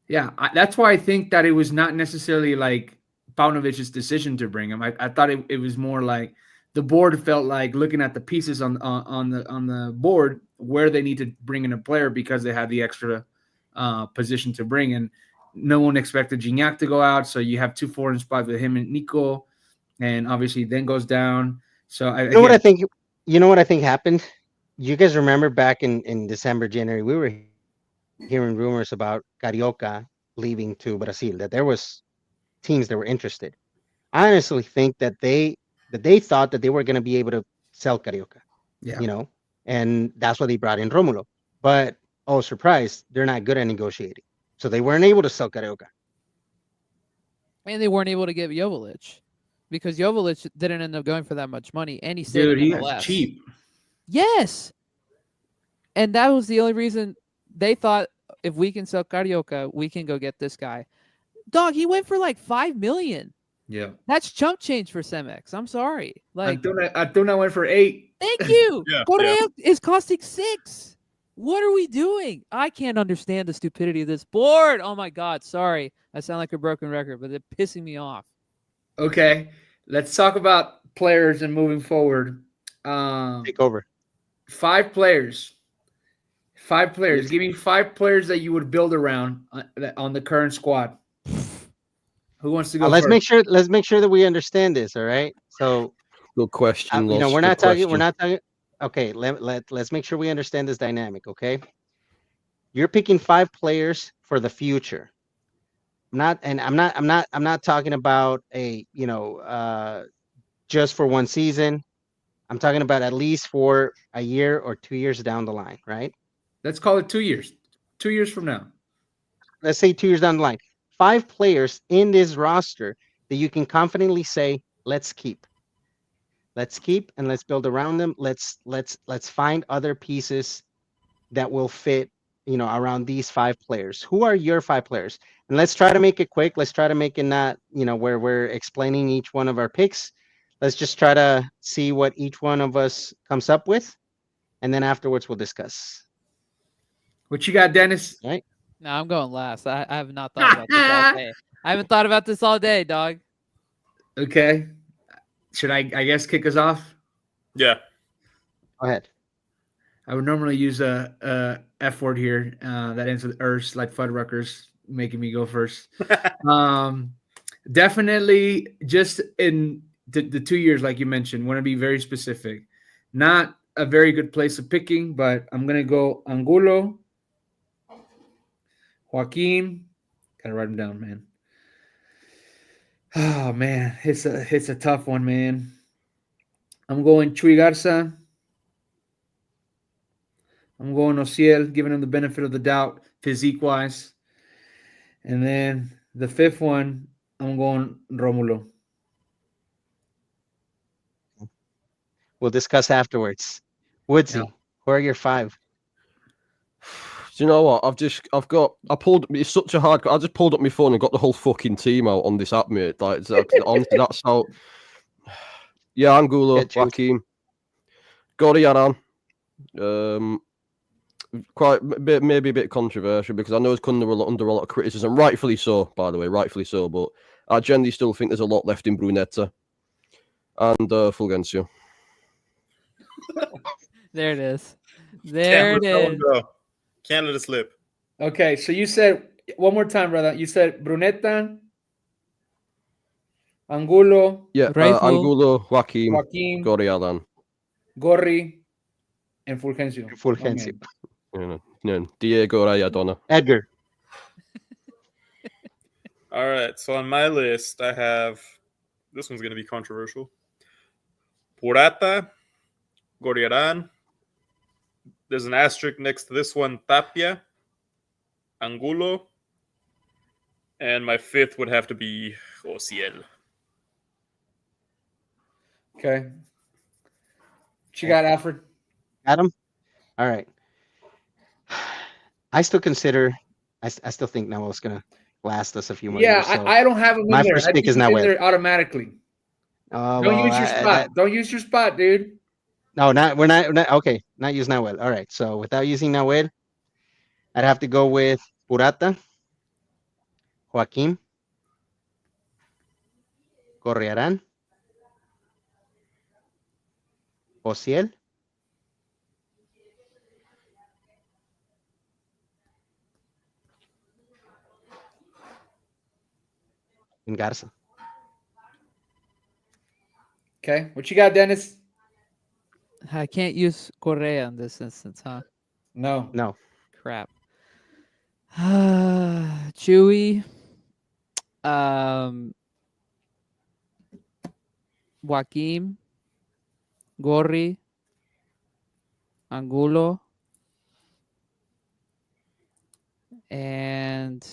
Yeah, that's why I think that it was not necessarily like Paunovic's decision to bring him. I thought it was more like the board felt like looking at the pieces on the board where they need to bring in a player because they had the extra position to bring in. No one expected Gignac to go out, so you have 2 foreign spots with him and Nico, and obviously then goes down. So
You know what I think? You know what I think happened? You guys remember back in December, January, we were hearing rumors about Carioca leaving to Brazil. That there was teams that were interested. I honestly think that they thought that they were going to be able to sell Carioca.
Yeah.
You know, and that's why they brought in Romulo. But oh, surprise, they're not good at negotiating, so they weren't able to sell Carioca.
And they weren't able to get Jovic because Jovic didn't end up going for that much money, and he stayed
Dude,
in
he
MLS.
was cheap.
Yes, and that was the only reason they thought if we can sell Carioca, we can go get this guy. Dog, he went for like $5 million.
Yeah.
That's chump change for Cemex. I'm sorry. Like,
Antuna went for 8.
thank you.
Yeah,
Correa
yeah.
is costing 6. What are we doing? I can't understand the stupidity of this board. Oh my God. Sorry. I sound like a broken record, but it's pissing me off.
Okay, let's talk about players and moving forward.
Take over.
5 players. 5 players.
Yes.
Give me 5 players that you would build around on the current squad. Who wants to go
Let's
first?
make sure that we understand this. All right. So
Good question.
you know,
Loss.
we're
Good
not talking. We're
question.
not talking. Okay. Let's make sure we understand this dynamic. Okay. You're picking 5 players for the future. I'm not talking about just for one season. I'm talking about at least for a year or 2 years down the line, right?
Let's call it 2 years. 2 years from now.
Let's say 2 years down the line. 5 players in this roster that you can confidently say, let's keep. Let's keep and let's build around them. Let's find other pieces that will fit, around these 5 players. Who are your 5 players? And let's try to make it quick. Let's try to make it not, where we're explaining each one of our picks. Let's just try to see what each one of us comes up with, and then afterwards we'll discuss.
What you got, Dennis?
All right.
No, I'm going last. I have not thought about this all day. I haven't thought about this all day, dog.
Okay. Should I guess kick us off?
Yeah.
Go ahead.
I would normally use a F word here that ends with "ers," like Fuddruckers, making me go first. Definitely, just in the 2 years, like you mentioned, want to be very specific. Not a very good place of picking, but I'm gonna go Angulo, Joaquin. Gotta write them down, man. Oh man, it's a tough one, man. I'm going Chuy Garza. I'm going Ociel, giving him the benefit of the doubt, physique wise. And then the 5th one, I'm going Romulo.
We'll discuss afterwards. Woodsy,
Yeah.
who are your 5?
Do you know what? It's such a hard. I just pulled up my phone and got the whole fucking team out on this app, mate. Like, honestly, that's how. Yeah, Angulo, Joaquin, Goriaran. Maybe a bit controversial because I know it's under a lot of criticism, rightfully so, by the way, rightfully so. But I generally still think there's a lot left in Brunetta and Fulgencio.
There it is. There it is.
Can't let it slip.
Okay, so you said one more time, brother. You said Brunetta, Angulo,
Yeah,
Rifle.
Angulo, Joaquin,
Joaquin,
Goriaran,
Gorri, and Fulgencio.
Fulgencio.
Diego Rayadona.
Edgar.
All right. So on my list, I have this one's going to be controversial. Purata, Goriaran. There's an asterisk next to this one, Tapia, Angulo, and my 5th would have to be Ociel.
Okay. What you got, Alfred?
Adam. All right. I still consider. I still think Noel's gonna last us a few more years. So
I don't have him in
my
there.
first
I
pick
think
is
he's in
Nahuel.
there automatically. Don't use your spot. Don't use your spot, dude.
No, we're not. Okay, not use Nahuel. All right. So without using Nahuel, I'd have to go with Purata, Joaquin, Correaran, Ociel. And Garza.
Okay, what you got, Dennis?
I can't use Correa in this instance, huh?
No.
No.
Crap. Chewy. Joaquim. Gorri. Angulo. And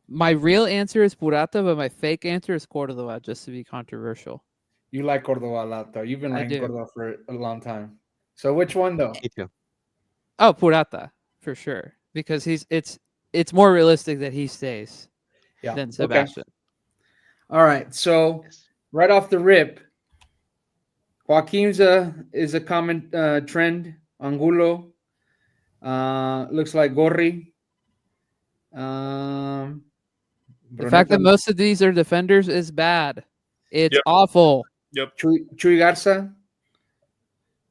my real answer is Purata, but my fake answer is Cordova, just to be controversial.
You like Cordova a lot, though. You've been
I
liking
do.
Cordova for a long time. So which one, though?
Me too.
Oh, Purata, for sure. Because it's more realistic that he stays
Yeah.
than
Okay.
Sebastian.
All right. So
Yes.
right off the rip, Joaquim's is a common trend. Angulo looks like Gorri.
The fact that
Bruneta,
most of these are defenders is bad. It's
Yep.
awful.
Yep.
Chuy Garza,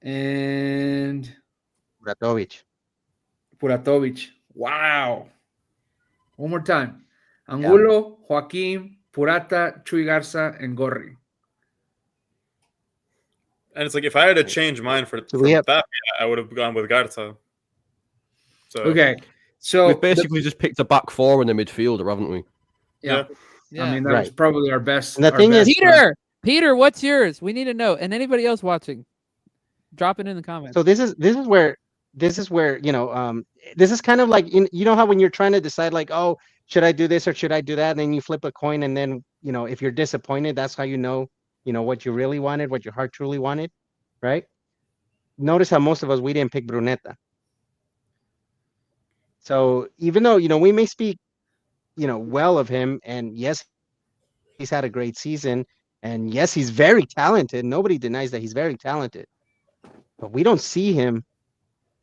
and
Bratovic.
Puratovic. Wow. One more time. Angulo, Joaquim, Purata, Chuy Garza, and Gorri.
And it's like if I had to change mine
So
from
we have
that, I would have gone with Garza. So
Okay. So
We've basically just picked a back four and a midfielder, haven't we?
yeah.
Yeah.
I mean, that was
Right.
probably our best.
And the
our
thing is-
best,
Peter, what's yours? We need to know. And anybody else watching, drop it in the comments.
so this is where this is kind of like you know how when you're trying to decide like, oh, should I do this or should I do that, and then you flip a coin, and then if you're disappointed, that's how you know what you really wanted, what your heart truly wanted, right? Notice how most of us, we didn't pick Bruneta. So even though we may speak well of him, and yes, he's had a great season, and yes, he's very talented, nobody denies that he's very talented, but we don't see him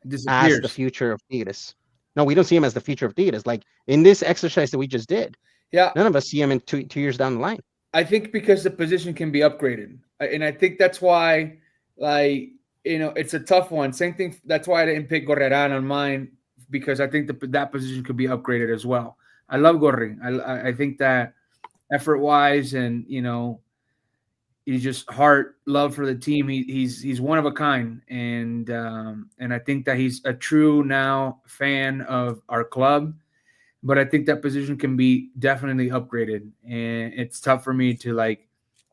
as the
disappears.
future of Tigres. No, we don't see him as the future of Tigres. Like in this exercise that we just did,
Yeah.
none of us see him in two years down the line.
I think because the position can be upgraded. And I think that's why, like, it's a tough one. Same thing. That's why I didn't pick Gorreran on mine, because I think that position could be upgraded as well. I love Gorri. I think that effort-wise and, he's just heart love for the team. He's one of a kind. And I think that he's a true now fan of our club. But I think that position can be definitely upgraded, and it's tough for me to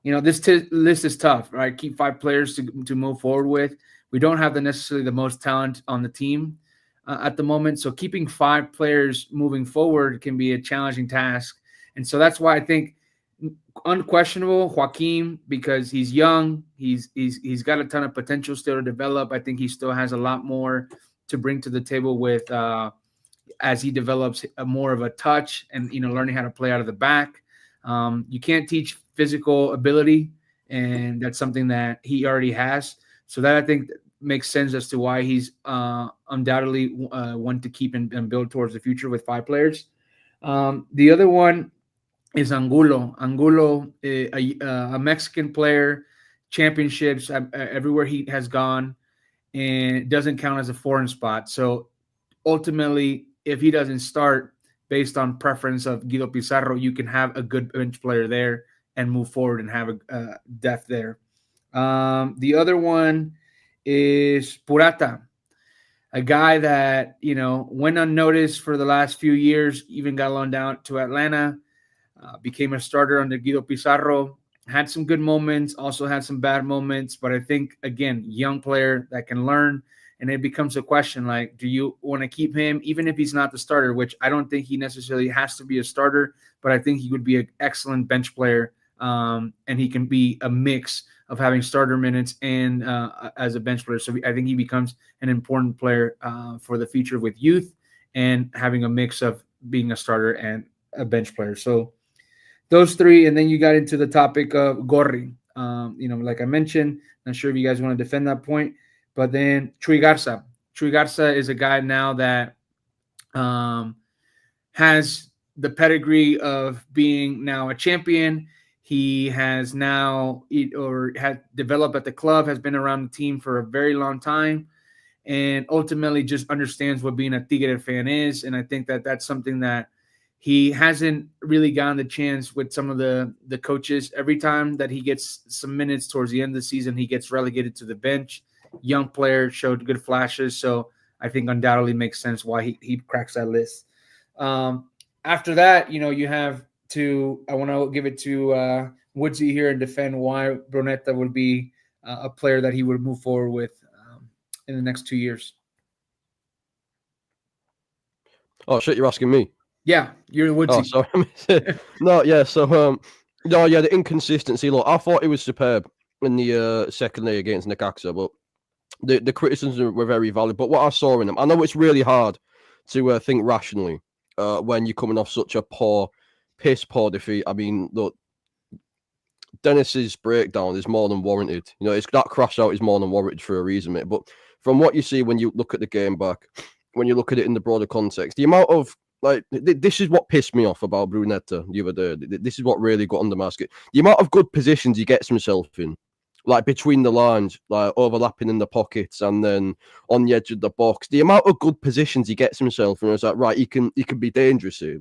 this list is tough, right? Keep 5 players to move forward with. We don't have necessarily the most talent on the team at the moment, so keeping 5 players moving forward can be a challenging task, and so that's why I think unquestionable Joaquim, because he's young, he's got a ton of potential still to develop. I think he still has a lot more to bring to the table with. As he develops more of a touch and learning how to play out of the back. You can't teach physical ability, and that's something that he already has. So that I think makes sense as to why he's undoubtedly one to keep and build towards the future with 5 players. The other one is Angulo. Angulo, a Mexican player, championships everywhere he has gone, and it doesn't count as a foreign spot. So ultimately, if he doesn't start based on preference of Guido Pizarro, you can have a good bench player there and move forward and have a depth there. The other one is Purata, a guy that went unnoticed for the last few years, even got loaned out to Atlanta, became a starter under Guido Pizarro, had some good moments, also had some bad moments, but I think, again, young player that can learn. And it becomes a question like, do you want to keep him, even if he's not the starter, which I don't think he necessarily has to be a starter, but I think he would be an excellent bench player. And he can be a mix of having starter minutes and as a bench player. So I think he becomes an important player for the future with youth and having a mix of being a starter and a bench player. So those 3. And then you got into the topic of Gorri. Like I mentioned, not sure if you guys want to defend that point. But then Chuy Garza. Chuy Garza is a guy now that has the pedigree of being now a champion. he has now had developed at the club, has been around the team for a very long time, and ultimately just understands what being a Tigre fan is. And I think that that's something that he hasn't really gotten the chance with some of the coaches. Every time that he gets some minutes towards the end of the season, he gets relegated to the bench. Young player, showed good flashes. So I think undoubtedly makes sense why he cracks that list. After that, you have I want to give it to Woodsy here and defend why Brunetta would be a player that he would move forward with in the next 2 years.
Oh shit, you're asking me.
Yeah, you're Woodsy.
Oh, sorry. No, yeah. So, no, yeah, the inconsistency. Look, I thought it was superb in the second leg against Necaxa, but the criticisms were very valid. But what I saw in them, I know it's really hard to think rationally when you're coming off such a piss poor defeat. I mean, look, Dennis's breakdown is more than warranted. It's that crash out is more than warranted for a reason, mate. But from what you see when you look at the game back, when you look at it in the broader context, the amount of this is what pissed me off about Brunetta the other day. This is what really got under my skin. The amount of good positions he gets himself in, like between the lines, like overlapping in the pockets and then on the edge of the box. The amount of good positions he gets himself in, it's like, right, he can be dangerous here.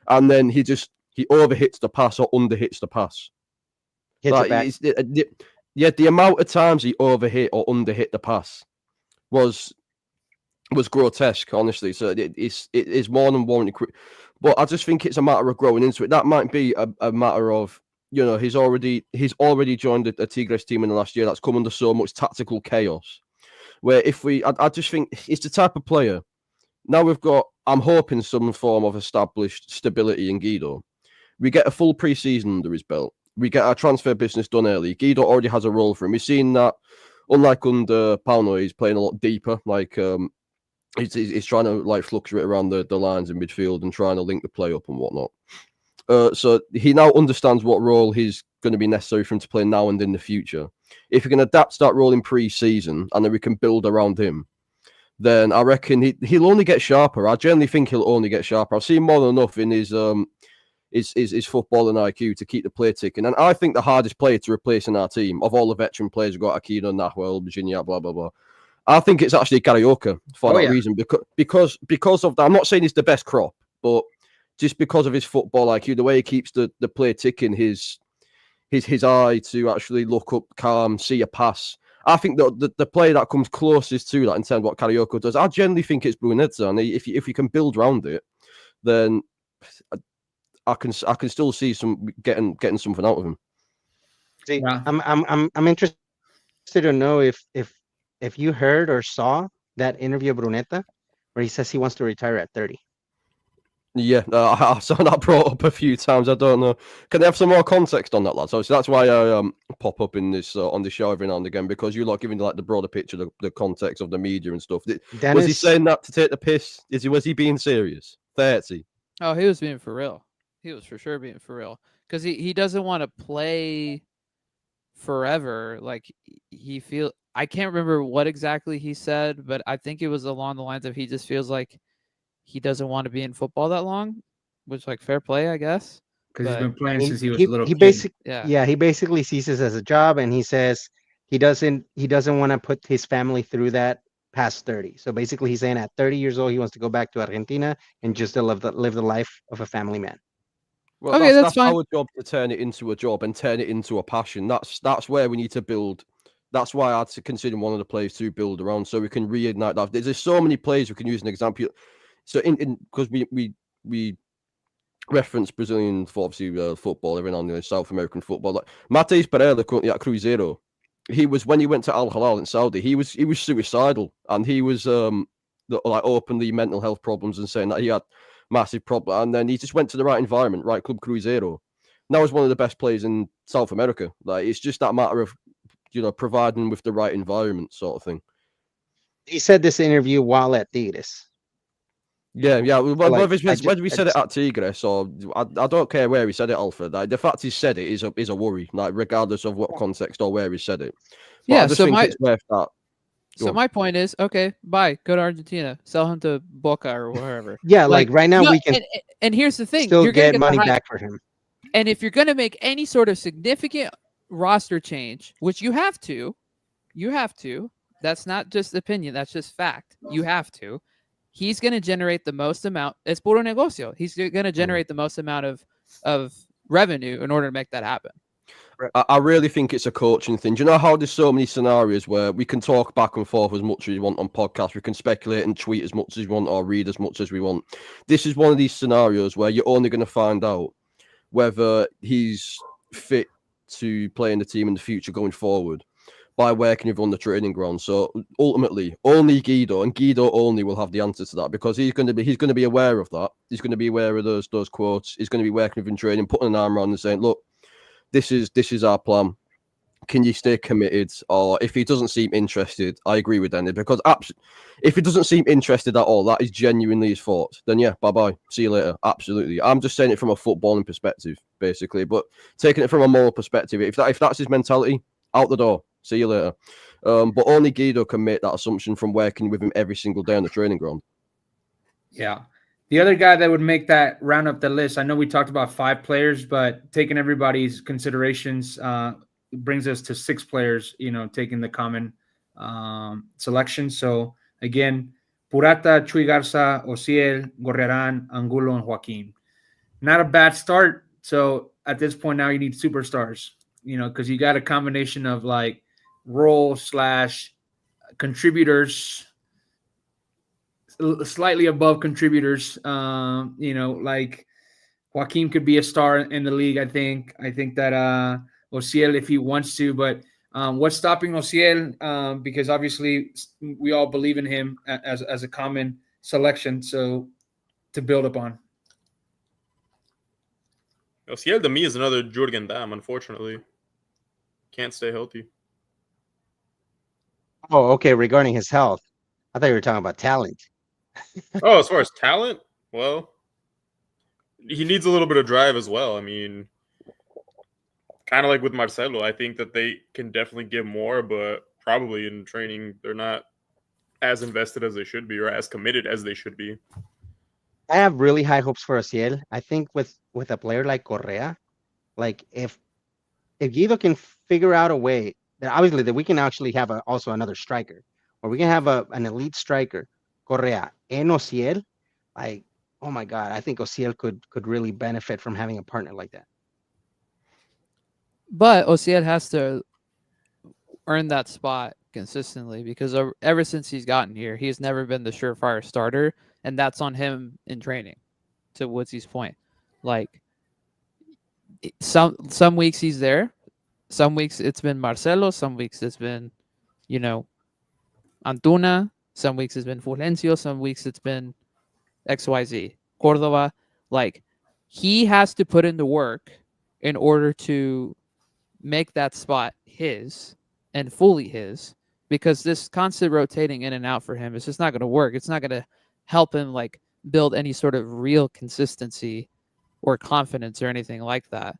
And then he overhits the pass or underhits the pass.
Hits it back.
The amount of times he overhit or underhit the pass was grotesque, honestly. So it is more than warranted. But I just think it's a matter of growing into it. That might be a matter of, he's already joined a Tigres team in the last year that's come under so much tactical chaos. Where I just think it's the type of player. Now we've got, I'm hoping, some form of established stability in Guido. We get a full pre-season under his belt. We get our transfer business done early. Guido already has a role for him. We've seen that, unlike under Pauno, he's playing a lot deeper. Like, he's trying to fluctuate around the lines in midfield and trying to link the play up and whatnot. So he now understands what role he's going to be necessary for him to play now and in the future. If he can adapt that role in pre-season and then we can build around him, then I reckon he'll only get sharper. I generally think he'll only get sharper. I've seen more than enough in his football and IQ to keep the play ticking. And I think the hardest player to replace in our team, of all the veteran players, we've got Aquino, Nahuel, Virginia, blah, blah, blah. I think it's actually Carioca for that reason. Because of that, I'm not saying he's the best crop, but just because of his football IQ, the way he keeps the play ticking, his eye to actually look up, calm, see a pass. I think the player that comes closest to that in terms of what Carioca does, I generally think it's Brunetta. And if you can build around it, then I can still see some getting something out of him.
See, yeah. I'm interested to know if you heard or saw that interview of Brunetta where he says he wants to retire at 30.
Yeah, I saw that brought up a few times. I don't know. Can they have some more context on that, lads? So that's why I pop up in this on the show every now and again, because you're giving the broader picture, the context of the media and stuff. Was he saying that to take the piss? Was he being serious? 30.
Oh, he was being for real. He was for sure being for real, because he doesn't want to play forever. Like I can't remember what exactly he said, but I think it was along the lines of he just feels like he doesn't want to be in football that long, which fair play, I guess.
Because he's been playing since he was a little kid.
He basically sees this as a job, and he says he doesn't want to put his family through that past 30. So basically, he's saying at 30 years old, he wants to go back to Argentina and just to live the life of a family man.
Well, okay, that's fine. Our job to turn it into a job and turn it into a passion. That's where we need to build. That's why I'd consider one of the players to build around, so we can reignite that. There's so many players we can use an example. So because we reference Brazilian football every now and then, South American football. Like Matheus Pereira currently at Cruzeiro. When he went to Al Hilal in Saudi, he was suicidal, and he was openly mental health problems and saying that he had massive problem. And then he just went to the right environment, right club, Cruzeiro. Now he's one of the best players in South America. Like, it's just that matter of providing with the right environment, sort of thing.
He said this interview while at Tigres.
Yeah. Whether we said it at Tigres or I don't care where he said it, Alfred. Like, the fact he said it is a worry. Like, regardless of what context or where he said it. But I just think it's worth that.
So my point is, okay, bye. Go to Argentina. Sell him to Boca or wherever.
Yeah, like right now we can.
And here's the thing:
still get money back for him.
And if you're going to make any sort of significant roster change, which you have to, that's not just opinion, that's just fact. You have to. He's going to generate the most amount. It's puro negocio. He's going to generate the most amount of revenue in order to make that happen.
I really think it's a coaching thing. Do you know how there's so many scenarios where we can talk back and forth as much as we want on podcasts, we can speculate and tweet as much as we want or read as much as we want. This is one of these scenarios where you're only going to find out whether he's fit to play in the team in the future going forward by working with on the training ground. So ultimately, only Guido and Guido only will have the answer to that, because he's going to be aware of that. He's going to be aware of those quotes. He's going to be working with in training, putting an arm around and saying, look, this is our plan. Can you stay committed? Or if he doesn't seem interested, I agree with Danny, because if he doesn't seem interested at all, that is genuinely his fault. Then yeah, bye-bye. See you later. Absolutely. I'm just saying it from a footballing perspective, basically. But taking it from a moral perspective, if that's his mentality, out the door. See you later. But only Guido can make that assumption from working with him every single day on the training ground.
Yeah. The other guy that would make that round up the list, I know we talked about 5 players, but taking everybody's considerations brings us to 6 players, taking the common selection. So again, Purata, Chuy Garza, Ociel, Gorreran, Angulo, and Joaquin. Not a bad start. So at this point now you need superstars, because you got a combination of like role/contributors, slightly above contributors. Like Joaquin could be a star in the league. I think that Ociel, if he wants to, but what's stopping Ociel? Because obviously we all believe in him as a common selection. So to build upon.
Ociel to me is another Jurgen Damm, unfortunately. Can't stay healthy.
Oh, okay. Regarding his health, I thought you were talking about talent.
Oh, as far as talent, well, he needs a little bit of drive as well. I mean, kind of like with Marcelo, I think that they can definitely give more, but probably in training, they're not as invested as they should be or as committed as they should be.
I have really high hopes for Ociel. I think with a player like Correa, like if Guido can figure out a way that obviously that we can actually have also another striker, or we can have an elite striker, Correa and Ociel, like, oh my God, I think Ociel could really benefit from having a partner like that.
But Ociel has to earn that spot consistently, because ever since he's gotten here, he's never been the surefire starter, and that's on him in training. To Woodsy's point, like some weeks he's there, some weeks it's been Marcelo, some weeks it's been, Antuna, some weeks it's been Fulgencio, some weeks it's been XYZ, Cordova. Like, he has to put in the work in order to make that spot his and fully his, because this constant rotating in and out for him is just not going to work. It's not going to help him like build any sort of real consistency or confidence or anything like that.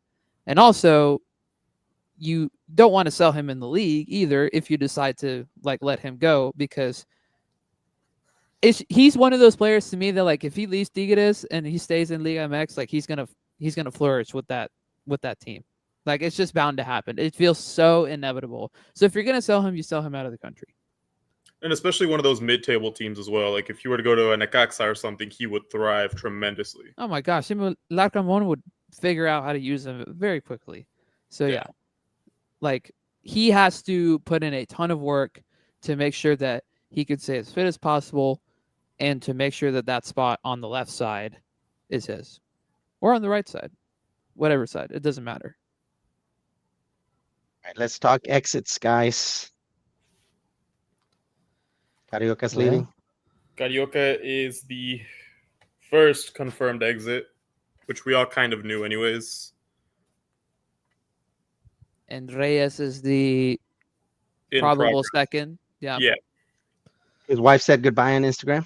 And also, you don't want to sell him in the league either if you decide to like let him go, because he's one of those players to me that, like, if he leaves Tigres and he stays in Liga MX, like he's gonna flourish with that team. Like, it's just bound to happen. It feels so inevitable. So if you're gonna sell him, you sell him out of the country.
And especially one of those mid-table teams as well. Like if you were to go to a Necaxa or something, he would thrive tremendously.
Oh my gosh, Larcamón would figure out how to use him very quickly. So yeah, like he has to put in a ton of work to make sure that he could stay as fit as possible, and to make sure that that spot on the left side is his, or on the right side, whatever side, it doesn't matter.
All right, let's talk exits, guys. Carioca's leaving.
Carioca is the first confirmed exit, which we all kind of knew anyways.
And Reyes is the probable second. Yeah.
Yeah.
His wife said goodbye on Instagram.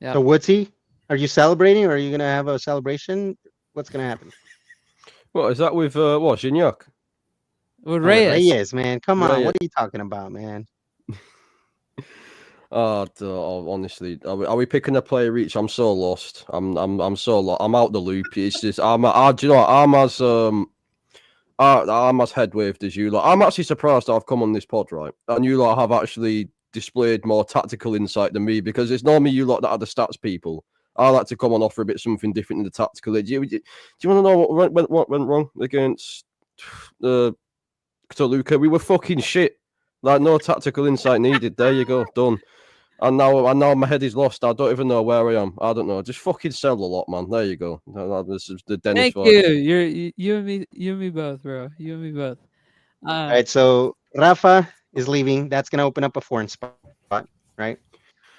Yeah.
So Woodsy, are you celebrating, or are you gonna have a celebration? What's gonna happen?
What is that with what, Gignac?
With Reyes.
Reyes, man. Come on. What are you talking about, man?
Honestly, are we picking a player each? I'm so lost. I'm so lost. I'm out the loop. It's just do you know what? I'm as head waved as you lot. I'm actually surprised I've come on this pod, right? And you lot have actually displayed more tactical insight than me, because it's normally you lot that are the stats people. I like to come on offer a bit something different in the tactical. Do you want to know what went wrong against Toluca? We were fucking shit. Like, no tactical insight needed. There you go, done. And now my head is lost. I don't even know where I am. I don't know. Just fucking sell a lot, man. There you go. This is the Dennis
Thank
voice.
you and me both, bro. You and me both.
All right, so Rafa is leaving. That's going to open up a foreign spot, right?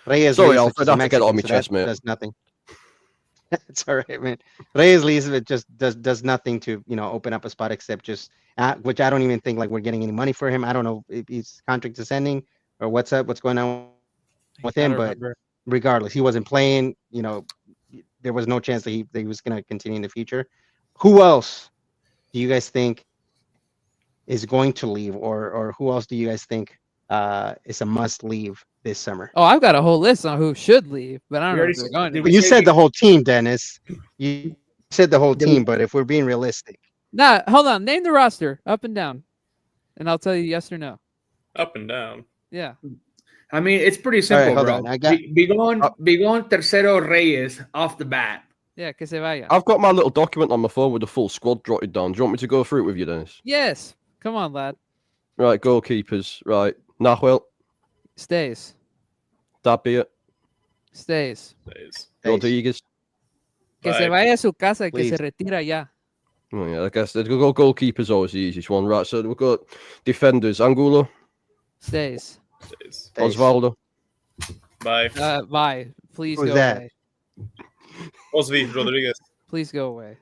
Reyes
Sorry,
leaves, which
Alfred,
is
I
a
have to get it
Mexican,
on my
so
chest,
that
mate.
does nothing. It's all right, man. Reyes leaves, it just does nothing to open up a spot except just which I don't even think like we're getting any money for him. I don't know if his contract is ending or what's going on with
I
him,
don't
but
remember.
regardless, he wasn't playing. There was no chance that he was going to continue in the future. Who else do you guys think is going to leave, or who else do you guys think is a must leave this summer?
Oh, I've got a whole list on who should leave, but I don't
We
know
already
if they're
said-
going to.
did
Well,
we
you
say
said
we-
the whole team, Dennis. You said the whole
Did we-
team, but if we're being realistic,
Nah, hold on. Name the roster up and down, and I'll tell you yes or no.
Up and down.
Yeah.
I mean, it's pretty
All right,
simple,
hold
bro.
on. I got-
Bigon Tercero Reyes off the bat.
Yeah, que se vaya.
I've got my little document on my phone with the full squad jotted down. Do you want me to go through it with you, Dennis?
Yes. Come on, lad.
Right, goalkeepers. Right, Nahuel,
Stays.
Tapia,
Stays.
Days.
Rodriguez.
Que se
Bye.
vaya a su casa y que se
Please.
retira ya.
Oh, yeah, I guess the goalkeepers always the easiest one. Right, so we've got defenders: Angulo,
Stays.
Days.
Stays.
Osvaldo,
Bye.
Bye. Please
Who's
go
that?
away.
Osvi Rodriguez.
Please go away.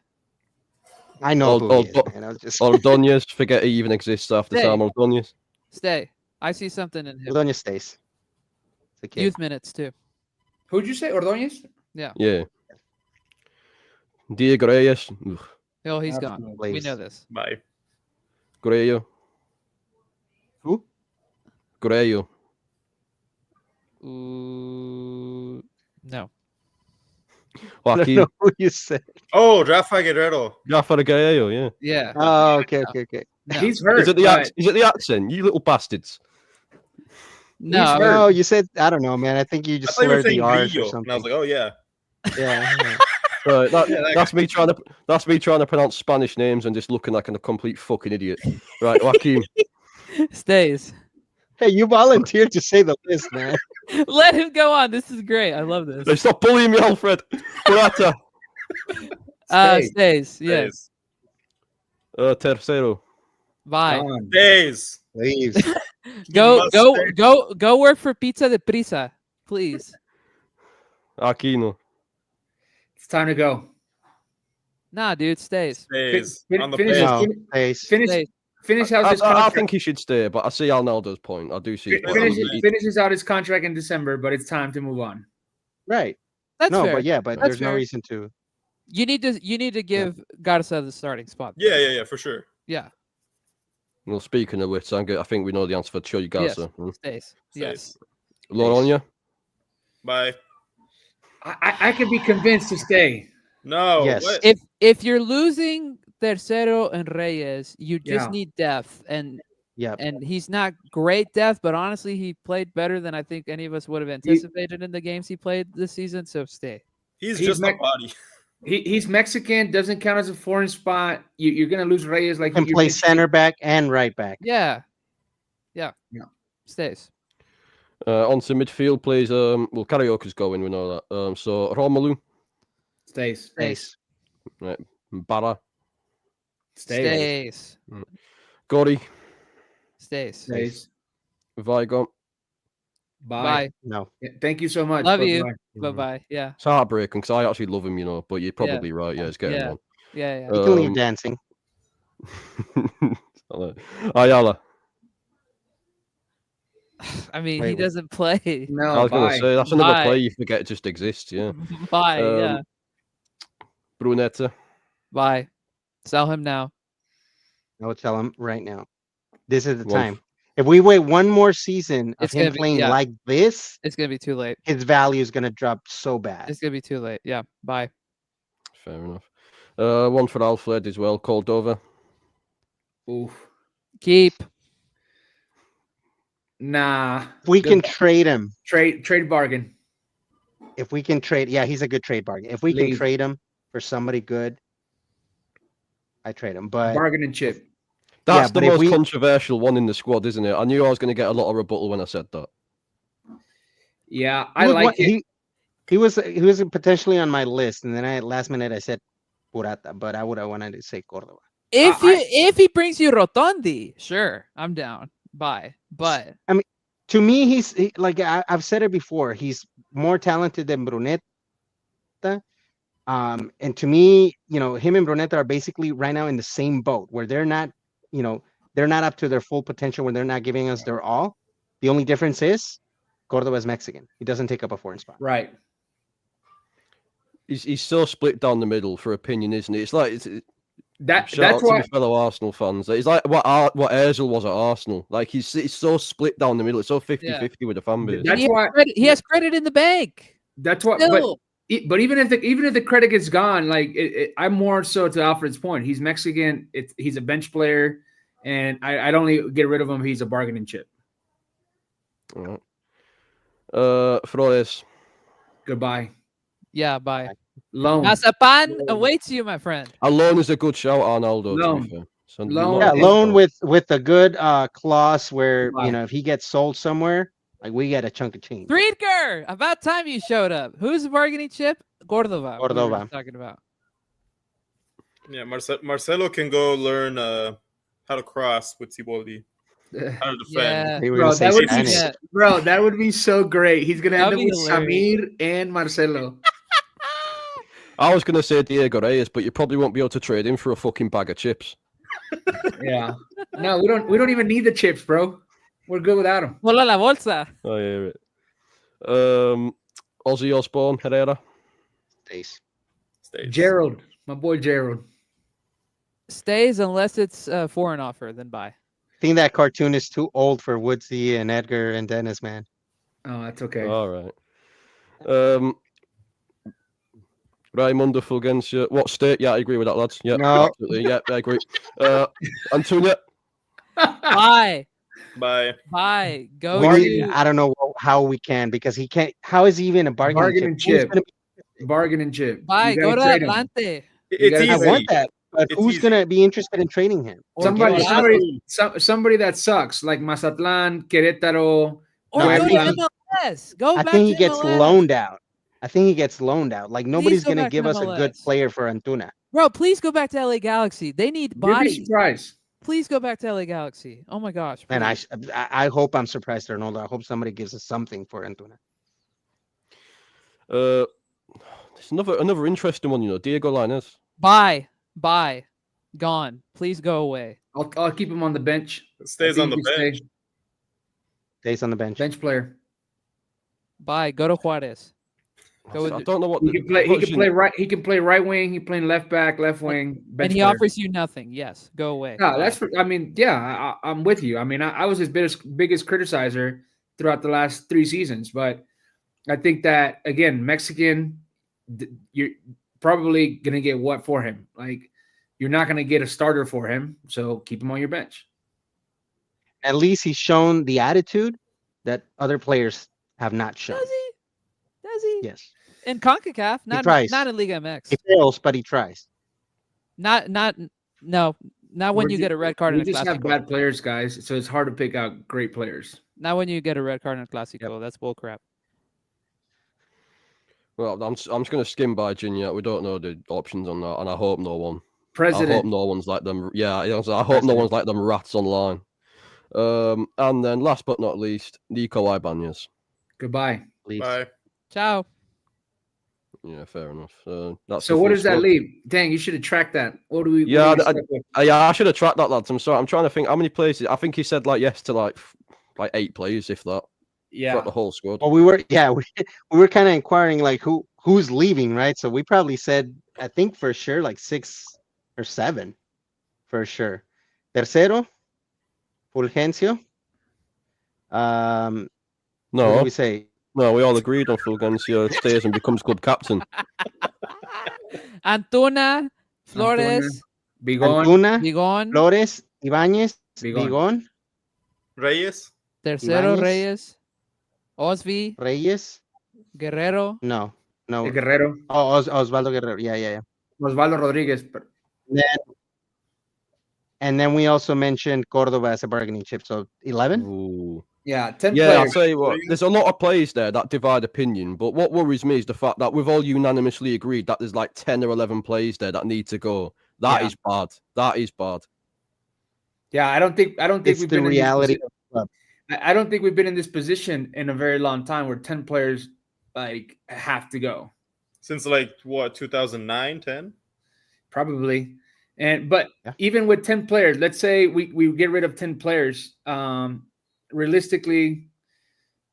I know
Ol-
who
Ol-
he is, man. I was just
Ordonez. Forget he even exists after
Hey.
Sam Ordonez.
Stay. I see something in him.
Ordonez stays. It's a kid.
Youth minutes too.
Who'd you say? Ordonez?
Yeah. Diego Reyes, ugh,
Oh, he's gone.
Absolutely.
We
Please.
know this.
Bye.
Grello,
Who?
Grello.
Ooh, no.
I don't
Joaquin,
know who you said.
Oh, Rafa Guerrero.
Rafa Grello, yeah.
Yeah.
Oh, okay.
No.
He's hurt.
Is it the
but
is it the accent? You little bastards.
No.
he's
I
hurt.
No, you said I don't know, man. I think you
I
just
thought you were
slurred
saying
the R's or
Grillo,
something.
and I was like, oh yeah.
Yeah.
Right,
Yeah, that
that's me trying to pronounce Spanish names and just looking like a complete fucking idiot. Right, Joaquin.
Stays.
Hey, you volunteered to say the list, man.
Let him go on. This is great. I love this.
Hey, stop bullying me, Alfred. Morata.
Stay.
Stays. Yes.
Tercero.
Bye.
Gone.
Days.
Please.
Go
must
go
stay.
go work for Pizza de Prisa, please.
Aquino.
It's time to go.
Nah, dude, stays.
Days.
Fin-
On the
finish
bench.
it.
No,
Fin-
Stays.
Finish
Stays.
finish out his
I
contract.
think he should stay, but I see Arnaldo's point. I do see his point.
Finishes out his contract in December, but it's time to move on.
Right.
That's
No,
fair.
but
That's
there's no
fair.
reason to.
You need to give Garza the starting spot.
Yeah, for sure.
Yeah.
Well, speaking of which, I think we know the answer for Choy Gaza.
Stays. Yes.
Loronia.
Bye.
I can be convinced to stay.
No.
Yes.
What?
If you're losing Tercero and Reyes, you just
Yeah.
need depth, and
Yep.
he's not great depth, but honestly, he played better than I think any of us would have anticipated in the games he played this season. So stay.
He's
He's
just
not-
a body.
He's Mexican, doesn't count as a foreign spot. You're gonna lose Reyes like
Can
you're
play
missing-
center back and right back.
Yeah.
Yeah.
Stays.
Onto midfield plays. Well, Karaoke's going. We know that. So Romelu,
Stays.
Stays.
Barra,
Stays.
Gori,
Stays.
Stays.
Vigo.
Bye.
Bye.
No.
Yeah, thank you so much.
Love
Bye-bye.
you. Bye bye. Yeah.
It's heartbreaking because I actually love him, but you're probably right. Yeah, it's getting
Yeah.
on.
Yeah.
You can leave dancing.
Ayala.
I mean,
Wait,
he doesn't play.
No,
I was going to
bye.
say that's another
Bye.
play you forget it just exists. Yeah.
Bye. Yeah.
Um, Brunetta.
Bye. Sell him now.
I will tell him right now. This is the
One-
time. If we wait one more season of
It's
him
gonna be
playing like this,
It's gonna be too late.
his value is gonna drop so bad.
It's gonna be too late. Yeah. Bye.
Fair enough. One for Alfred as well. Cordova.
Oof.
Keep.
Nah.
If we can
Good-
trade him,
trade bargain.
if we can trade, yeah, he's a good trade bargain. If we can
Leave.
trade him for somebody good, I trade him. But
Bargain and chip.
That's
but
the
if
most
we-
controversial one in the squad, isn't it? I knew I was going to get a lot of rebuttal when I said that.
Yeah,
he
I
was
like it.
he was potentially on my list, and then last minute I said Purata, but I would have wanted to say Cordova.
If he brings you Rotondi, sure, I'm down. Bye. But
To me, like I've said it before, he's more talented than Brunetta. And to me, him and Brunetta are basically right now in the same boat where they're not up to their full potential when they're not giving us their all. The only difference is Cordoba is Mexican. He doesn't take up a foreign spot.
Right.
He's so split down the middle for opinion, isn't he? It's like
That's
shout out to
why
my fellow Arsenal fans. It's like what Özil was at Arsenal. Like he's so split down the middle. It's so 50-50 with the fan base.
That's why
he has credit in the bank.
That's what.
Still.
But even if the credit gets gone, like I'm more so to Alfred's point. He's Mexican. He's a bench player, and I'd only get rid of him if he's a bargaining chip.
All right. Flores.
Goodbye.
Yeah, bye.
Loan.
Mazapan awaits you, my friend.
A loan is a good shout, Arnaldo.
Loan.
To be fair. So
Loan.
Yeah,
Okay.
loan with a good clause where
Goodbye.
if he gets sold somewhere, like we get a chunk of change.
Friedker, about time you showed up. Who's the bargaining chip? Cordova. we were
Cordova.
talking about.
Yeah, Marcelo can go learn how to cross with Siboldi, how to defend.
Yeah.
They were
Bro,
gonna say
that would be
Spanish.
Yeah.
bro. That would be so great. He's gonna end
That'd
up
be
with
hilarious.
Samir and Marcelo.
I was going to say Diego Reyes, but you probably won't be able to trade him for a fucking bag of chips.
Yeah. No, we don't even need the chips, bro. We're good without them.
Hola la bolsa.
Oh yeah. Right. Ozzy Osbourne, Herrera.
Stays.
Stays.
Gerald, my boy Gerald.
Stays unless it's a foreign offer, then buy.
I think that cartoon is too old for Woodsy and Edgar and Dennis, man.
Oh, that's okay.
All right. Raimundo Fulgencio. What state? Yeah, I agree with that, lads. Yeah,
No.
absolutely. Yeah, I agree. Antunia.
Buy.
Bye.
Buy. Go
I
to
don't know how we can because he can't. How is he even a bargaining chip? Who's gonna
Bargaining chip.
buy.
You
Go
gotta
to
trade him.
Atlante.
It's
gotta-
I
easy.
want that, but
It's
who's
easy.
gonna be interested in trading him?
Or
Somebody,
go to
somebody that sucks, like Mazatlan, Querétaro.
Or
No, I
go to
think
MLS. Go
I
back
think he
to
gets
MLS.
loaned out. Like nobody's
go
gonna
back
give
to
us a good
MLS.
player for Antuna.
Bro, please go back to LA Galaxy. They need
You'd be
bodies.
surprised.
Please go back to LA Galaxy. Oh my gosh.
And
please.
I hope I'm surprised, Arnoldo. I hope somebody gives us something for Antuna.
There's another interesting one, Diego Lainez.
Buy. Gone. Please go away.
I'll keep him on the bench.
Stays
I
on
think
the
he
bench.
stays.
Stays on the bench.
Bench player.
Buy. Go to Juarez. Go with
I don't know what
He can play. He can play right. He can play right wing. He playing left back, left wing. Bench
and he
player.
offers you nothing. Yes. Go away.
No,
Bye.
that's. I mean, yeah, I'm with you. I mean, I was his biggest criticizer throughout the last 3 seasons, but I think that again, Mexican, you're probably gonna get what for him. Like, you're not gonna get a starter for him, so keep him on your bench.
At least he's shown the attitude that other players have not shown.
Does he? Does he?
Yes.
In CONCACAF, not
tries.
not in Liga MX.
He fails, but he tries.
Not when you get a red card in
We
a
just have
Clasico.
bad players, guys, so it's hard to pick out great players.
Not when you get a red card in a Clasico. That's bullcrap.
Well, I'm just going to skim by Gignac. We don't know the options on that, and I hope no one. I hope
President.
no one's like them. Yeah, I hope no one's like them rats online. And then last but not least, Nico Ibanez.
Goodbye.
Leaves.
Bye.
Ciao.
Yeah, fair enough. That's
So
the
what
full
does that
squad.
leave? Dang, you should have tracked that. What do we?
Yeah,
what do we stuck with?
Yeah, I should have tracked that, lads. I'm sorry. I'm trying to think how many places. I think he said yes to like 8 players, if that.
Yeah.
Throughout the whole squad.
Well, we were kind of inquiring like who's leaving, right? So we probably said I think for sure like 6 or 7 for sure. Tercero, Fulgencio, What do
No,
we say?
no, we all agreed on Fulgencio stays and becomes club captain.
Antuna,
Antuna,
Flores,
Bigon,
Antuna,
Bigon,
Flores, Ibañez,
Bigon.
Bigon,
Reyes.
Tercero,
Ibáñez,
Reyes, Osvi,
Reyes.
Guerrero.
No.
Guerrero,
Oh, Osvaldo Guerrero. Yeah.
Osvaldo Rodriguez.
And then we also mentioned Cordoba as a bargaining chip. So 11.
Ooh.
Yeah, 10
Yeah, I'll
players.
tell you what, there's a lot of players there that divide opinion, but what worries me is the fact that we've all unanimously agreed that there's like 10 or 11 players there that need to go. That
Yeah.
is bad. That is bad.
Yeah, I don't think
It's
we've
the
been
reality
in
of the club.
I don't think we've been in this position in a very long time where 10 players like have to go.
Since like what, 2009, 10?
Probably. But
Yeah.
even with 10 players, let's say we get rid of 10 players, realistically,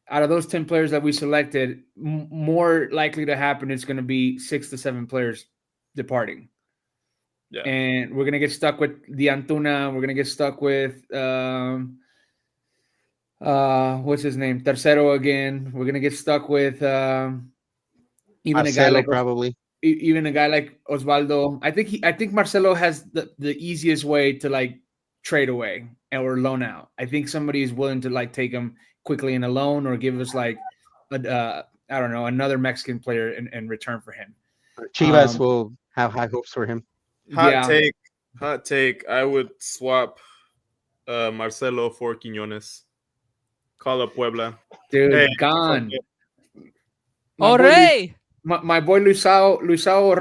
out of those 10 players that we selected, more likely to happen is going to be 6 to 7 players departing.
Yeah.
And we're going to get stuck with the Antuna. We're going to get stuck with what's his name? Tercero again. We're going to get stuck with even
Marcelo probably.
even a guy like Osvaldo. I think Marcelo has the easiest way to like trade away or loan out. I think somebody is willing to like take him quickly in a loan or give us like I don't know, another Mexican player in return for him.
Chivas will have high hopes for him.
Hot take. I would swap Marcelo for Quiñones. Call up Puebla.
Dude,
Hey,
gone.
Oh, Rey!
My boy Luisao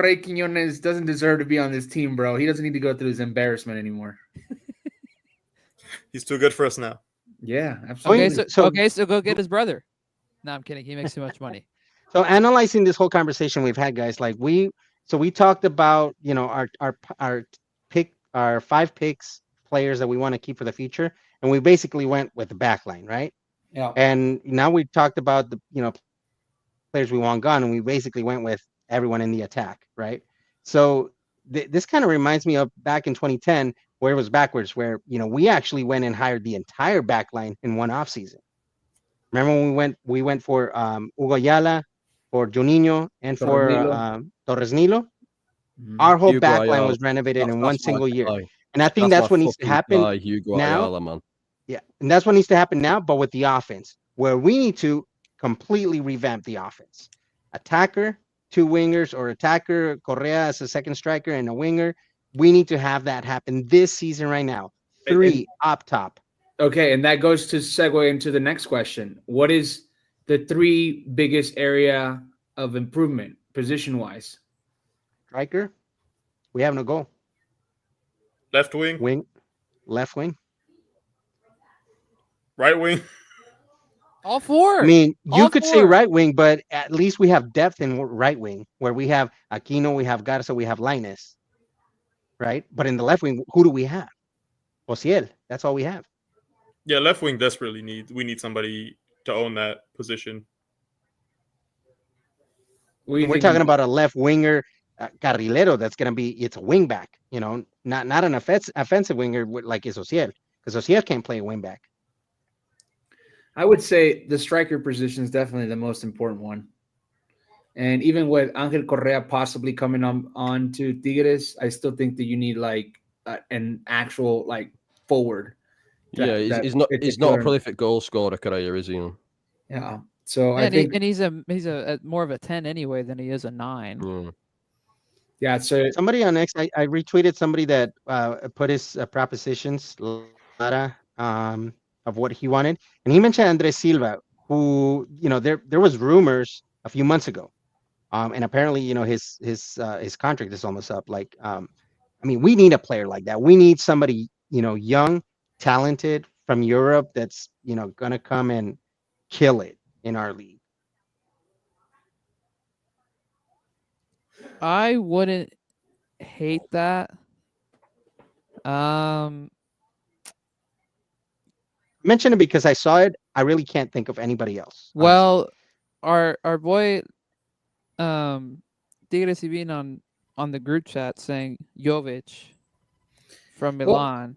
Rey Quiñones doesn't deserve to be on this team, bro. He doesn't need to go through this embarrassment anymore.
He's too good for us now.
Yeah, absolutely.
So go get his brother. No, I'm kidding. He makes too much money.
So analyzing this whole conversation we've had, guys, like we talked about, our 5 picks, players that we want to keep for the future, and we basically went with the back line, right?
Yeah.
And now we talked about the players we want gone, and we basically went with everyone in the attack, right? So this kind of reminds me of back in 2010 where it was backwards, where we actually went and hired the entire back line in one off season. Remember when we went for Hugo Ayala, for Juninho, and for Torres Nilo? Our whole
Hugo
back line
Ayala.
was renovated in one single year.
Guy.
And I think that's what needs to happen
Hugo
now.
Ayala, man.
Yeah, and that's what needs to happen now, but with the offense, where we need to completely revamp the offense. Attacker, 2 wingers, or attacker, Correa as a second striker and a winger. We need to have that happen this season right now. 3 up top.
Okay, and that goes to segue into the next question. What is the 3 biggest area of improvement position-wise?
Striker, we have no goal.
Left wing.
Left wing.
Right wing.
All 4.
I mean, you could say
4.
right wing, but at least we have depth in right wing, where we have Aquino, we have Garza, we have Lainez, right? But in the left wing, who do we have? Ociel. That's all we have.
Yeah, left wing desperately we need somebody to own that position.
We're talking about a left winger, carrilero. That's gonna be it's a wing back. Not an offensive winger like is Ociel, because Ociel can't play a wing back.
I would say the striker position is definitely the most important one. And even with Angel Correa possibly coming on to Tigres, I still think that you need like an actual like forward.
He's not a prolific goal scorer, Correa, is he?
Yeah. So
I think,
and
he's a more of a 10 anyway than he is a 9.
Yeah. So
somebody on X, I retweeted somebody that put his propositions of what he wanted, and he mentioned Andres Silva, who there was rumors a few months ago, and apparently his contract is almost up. Like, I mean, we need a player like that. We need somebody young, talented from Europe that's gonna come and kill it in our league.
I wouldn't hate that.
Mention it because I saw it. I really can't think of anybody else.
Well, honestly. our boy Tigres on the group chat saying Jovic from Milan.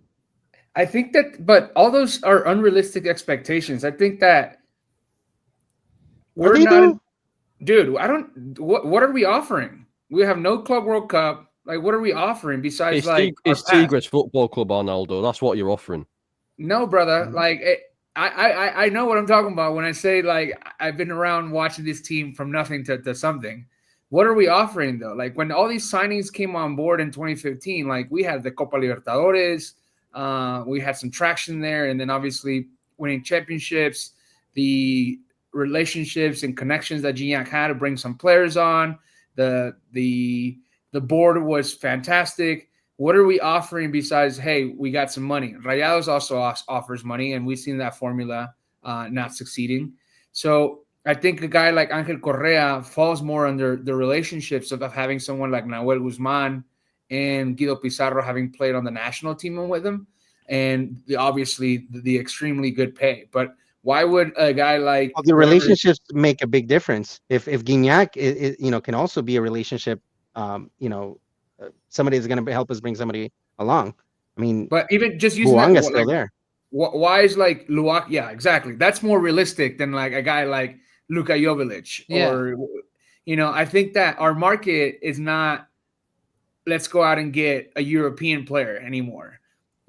I think that, but all those are unrealistic expectations. I think that we're not,
though?
dude. I don't. What are we offering? We have no Club World Cup. Like, what are we offering besides like our
It's
past?
Tigres Football Club, Arnaldo. That's what you're offering.
No, brother. Like, I know what I'm talking about when I say like I've been around watching this team from nothing to something. What are we offering though? Like when all these signings came on board in 2015, like we had the Copa Libertadores, we had some traction there, and then obviously winning championships, the relationships and connections that Gignac had to bring some players on. The board was fantastic. What are we offering besides, hey, we got some money? Rayados also offers money, and we've seen that formula not succeeding. So I think a guy like Angel Correa falls more under the relationships of having someone like Nahuel Guzman and Guido Pizarro having played on the national team with him, and obviously the extremely good pay. But why would a guy like
Well, the relationships make a big difference. If Gignac, can also be a relationship, somebody is going to help us bring somebody along. I mean,
but even just using
Buanga's
that,
still
like,
there.
why is like Luak? Yeah, exactly. That's more realistic than like a guy like Luka Jovic.
Yeah.
Or, I think that our market is not, let's go out and get a European player anymore.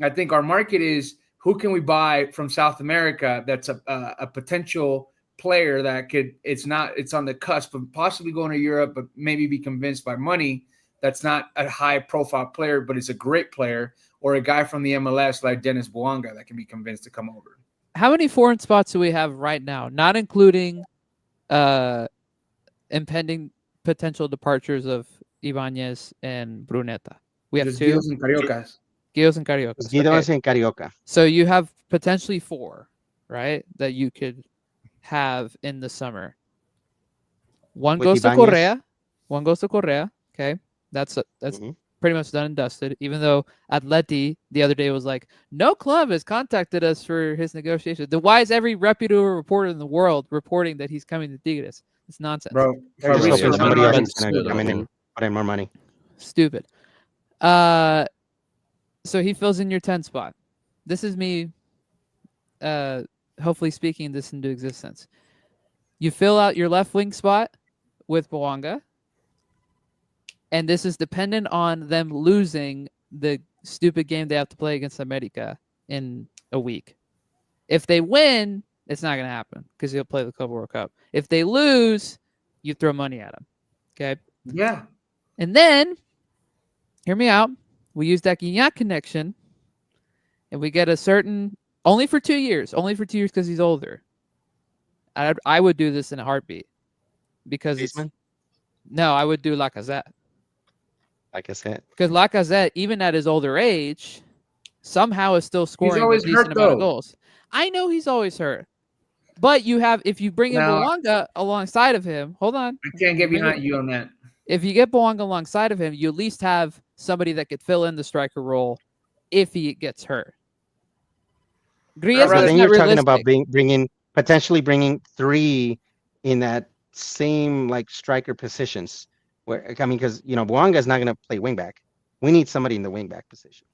I think our market is, who can we buy from South America that's a potential player that it's on the cusp of possibly going to Europe, but maybe be convinced by money. That's not a high profile player, but it's a great player, or a guy from the MLS like Dennis Buanga that can be convinced to come over.
How many foreign spots do we have right now, not including impending potential departures of Ibanez and Bruneta? We have
Just
two.
Guidos and Cariocas.
Guidos and Cariocas.
Guidos and Carioca.
So you have potentially 4, right, that you could have in the summer. One
With
goes to
Ibanez.
Correa. One goes to Correa. Okay, that's pretty much done and dusted. Even though Atleti the other day was like, no club has contacted us for his negotiation. Then why is every reputable reporter in the world reporting that he's coming to Tigres? It's nonsense.
Bro,
They're just
Fabrizio
hoping somebody else
Romano
is going to come in and put in more money.
Stupid. So he fills in your 10 spot. This is me hopefully speaking this into existence. You fill out your left wing spot with Buanga, and this is dependent on them losing the stupid game they have to play against America in a week. If they win, it's not going to happen because he'll play the Club World Cup. If they lose, you throw money at them. Okay?
Yeah.
And then, hear me out, we use that Gignac connection, and we get a certain, only for 2 years because he's older. I would do this in a heartbeat. Because no, I would do Lacazette.
Like I said.
Because Lacazette, even at his older age, somehow is still scoring a decent amount of goals. I know he's always hurt. But if you bring in Buanga alongside of him, hold on.
I can't get behind you on that.
If you get Buanga alongside of him, you at least have somebody that could fill in the striker role if he gets hurt.
But then you're talking about potentially bringing 3 in that same like striker positions. Because Buanga is not going to play wingback. We need somebody in the wingback position.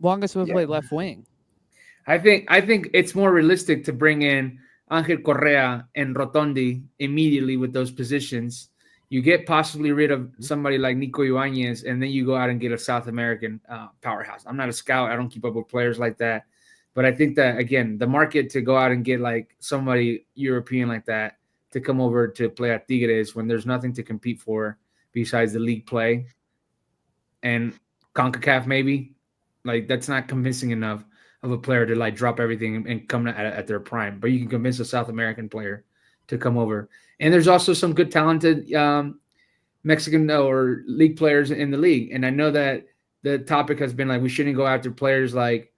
Buanga's supposed to play left wing.
I think it's more realistic to bring in Angel Correa and Rotondi immediately with those positions. You get possibly rid of somebody like Nico Ibanez, and then you go out and get a South American powerhouse. I'm not a scout. I don't keep up with players like that. But I think that, again, the market to go out and get like somebody European like that to come over to play at Tigres when there's nothing to compete for besides the league play and CONCACAF maybe, like that's not convincing enough of a player to like drop everything and come at their prime. But you can convince a South American player to come over. And there's also some good talented Mexican or league players in the league. And I know that the topic has been like we shouldn't go after players like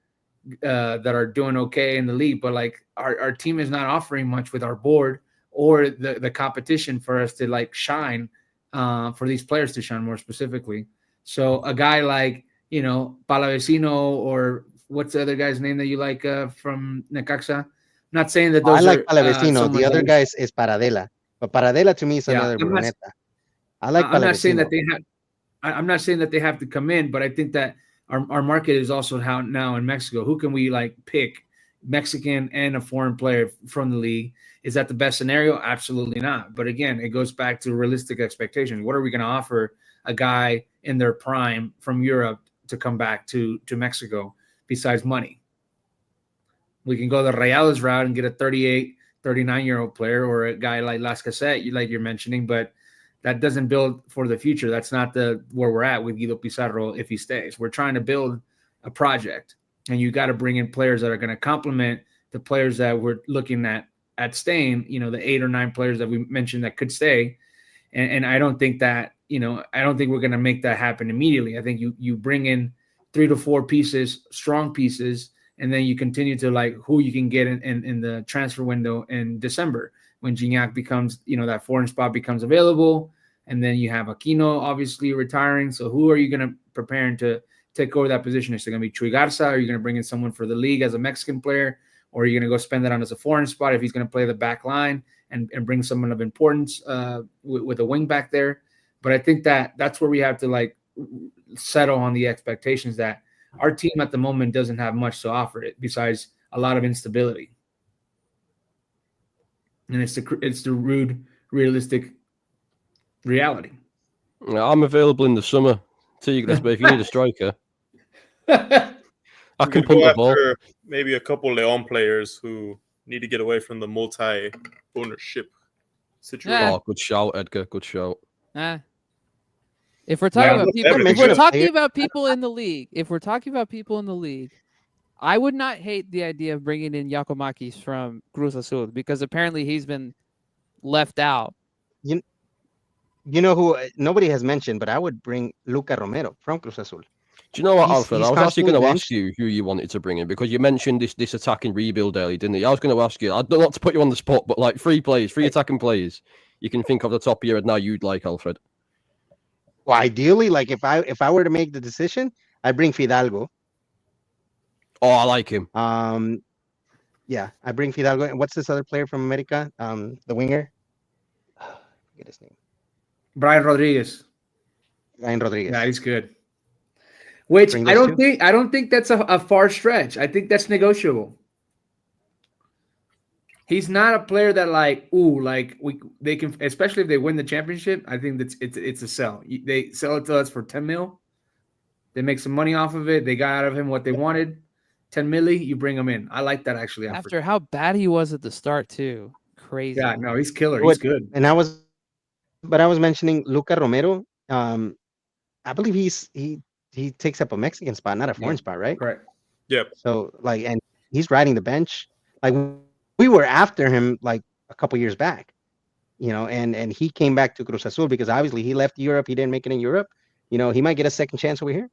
that are doing okay in the league, but like our team is not offering much with our board or the competition for us to like shine, for these players to shine more specifically. So a guy like, Palavecino, or what's the other guy's name that you like from Necaxa? I'm not saying that those
I like Palavecino. The other guy is Paradela. But Paradela to me is another Bruneta. I like Palavecino.
I'm not saying that they have to come in, but I think that our market is also how now in Mexico. Who can we like pick, Mexican and a foreign player from the league? Is that the best scenario? Absolutely not. But again, it goes back to realistic expectations. What are we going to offer a guy in their prime from Europe to come back to Mexico besides money? We can go the Rayados route and get a 38, 39-year-old player or a guy like Las Cassette, like you're mentioning, but that doesn't build for the future. That's not where we're at with Guido Pizarro if he stays. We're trying to build a project, and you got to bring in players that are going to complement the players that we're looking at staying, the 8 or 9 players that we mentioned that could stay. And I don't think that, I don't think we're going to make that happen immediately. I think you bring in 3 to 4 pieces, strong pieces, and then you continue to like who you can get in the transfer window in December when Gignac becomes, that foreign spot becomes available. And then you have Aquino obviously retiring. So who are you going to prepare to take over that position? Is it going to be Chuy Garza? Are you going to bring in someone for the league as a Mexican player? Or are you going to go spend it on as a foreign spot if he's going to play the back line and bring someone of importance with a wing back there? But I think that's where we have to like settle on the expectations that our team at the moment doesn't have much to offer it besides a lot of instability. And it's the rude, realistic reality.
I'm available in the summer. Tigres, but if you need a striker, I can punt the ball.
Maybe a couple Leon players who need to get away from the multi-ownership situation.
Oh, good shout, Edgar. Good shout.
If we're talking about people in the league, I would not hate the idea of bringing in Giacomakis from Cruz Azul because apparently he's been left out.
You know who nobody has mentioned, but I would bring Luca Romero from Cruz Azul.
Do you know what, Alfred? I was actually going to ask you who you wanted to bring in because you mentioned this attacking rebuild early, didn't you? I was going to ask you. I don't want to put you on the spot, but like 3 attacking players you can think of the top of your head now you'd like, Alfred.
Well, ideally, like if I were to make the decision, I'd bring Fidalgo.
Oh, I like him.
Yeah, I bring Fidalgo. And what's this other player from America? The winger. Forget his name.
Brian Rodriguez.
Yeah,
he's good. Which I don't think that's a far stretch. I think that's negotiable. He's not a player that they can, especially if they win the championship. I think it's a sell. They sell it to us for 10 mil. They make some money off of it. They got out of him what they wanted. 10 milli, you bring him in. I like that actually.
After how bad he was at the start too. Crazy.
Yeah, no, he's killer. He's good.
And I was mentioning Luca Romero. I believe he takes up a Mexican spot, not a foreign spot, right?
Correct.
Yep.
So and he's riding the bench. Like we were after him like a couple years back, and he came back to Cruz Azul because obviously he left Europe. He didn't make it in Europe. He might get a second chance over here.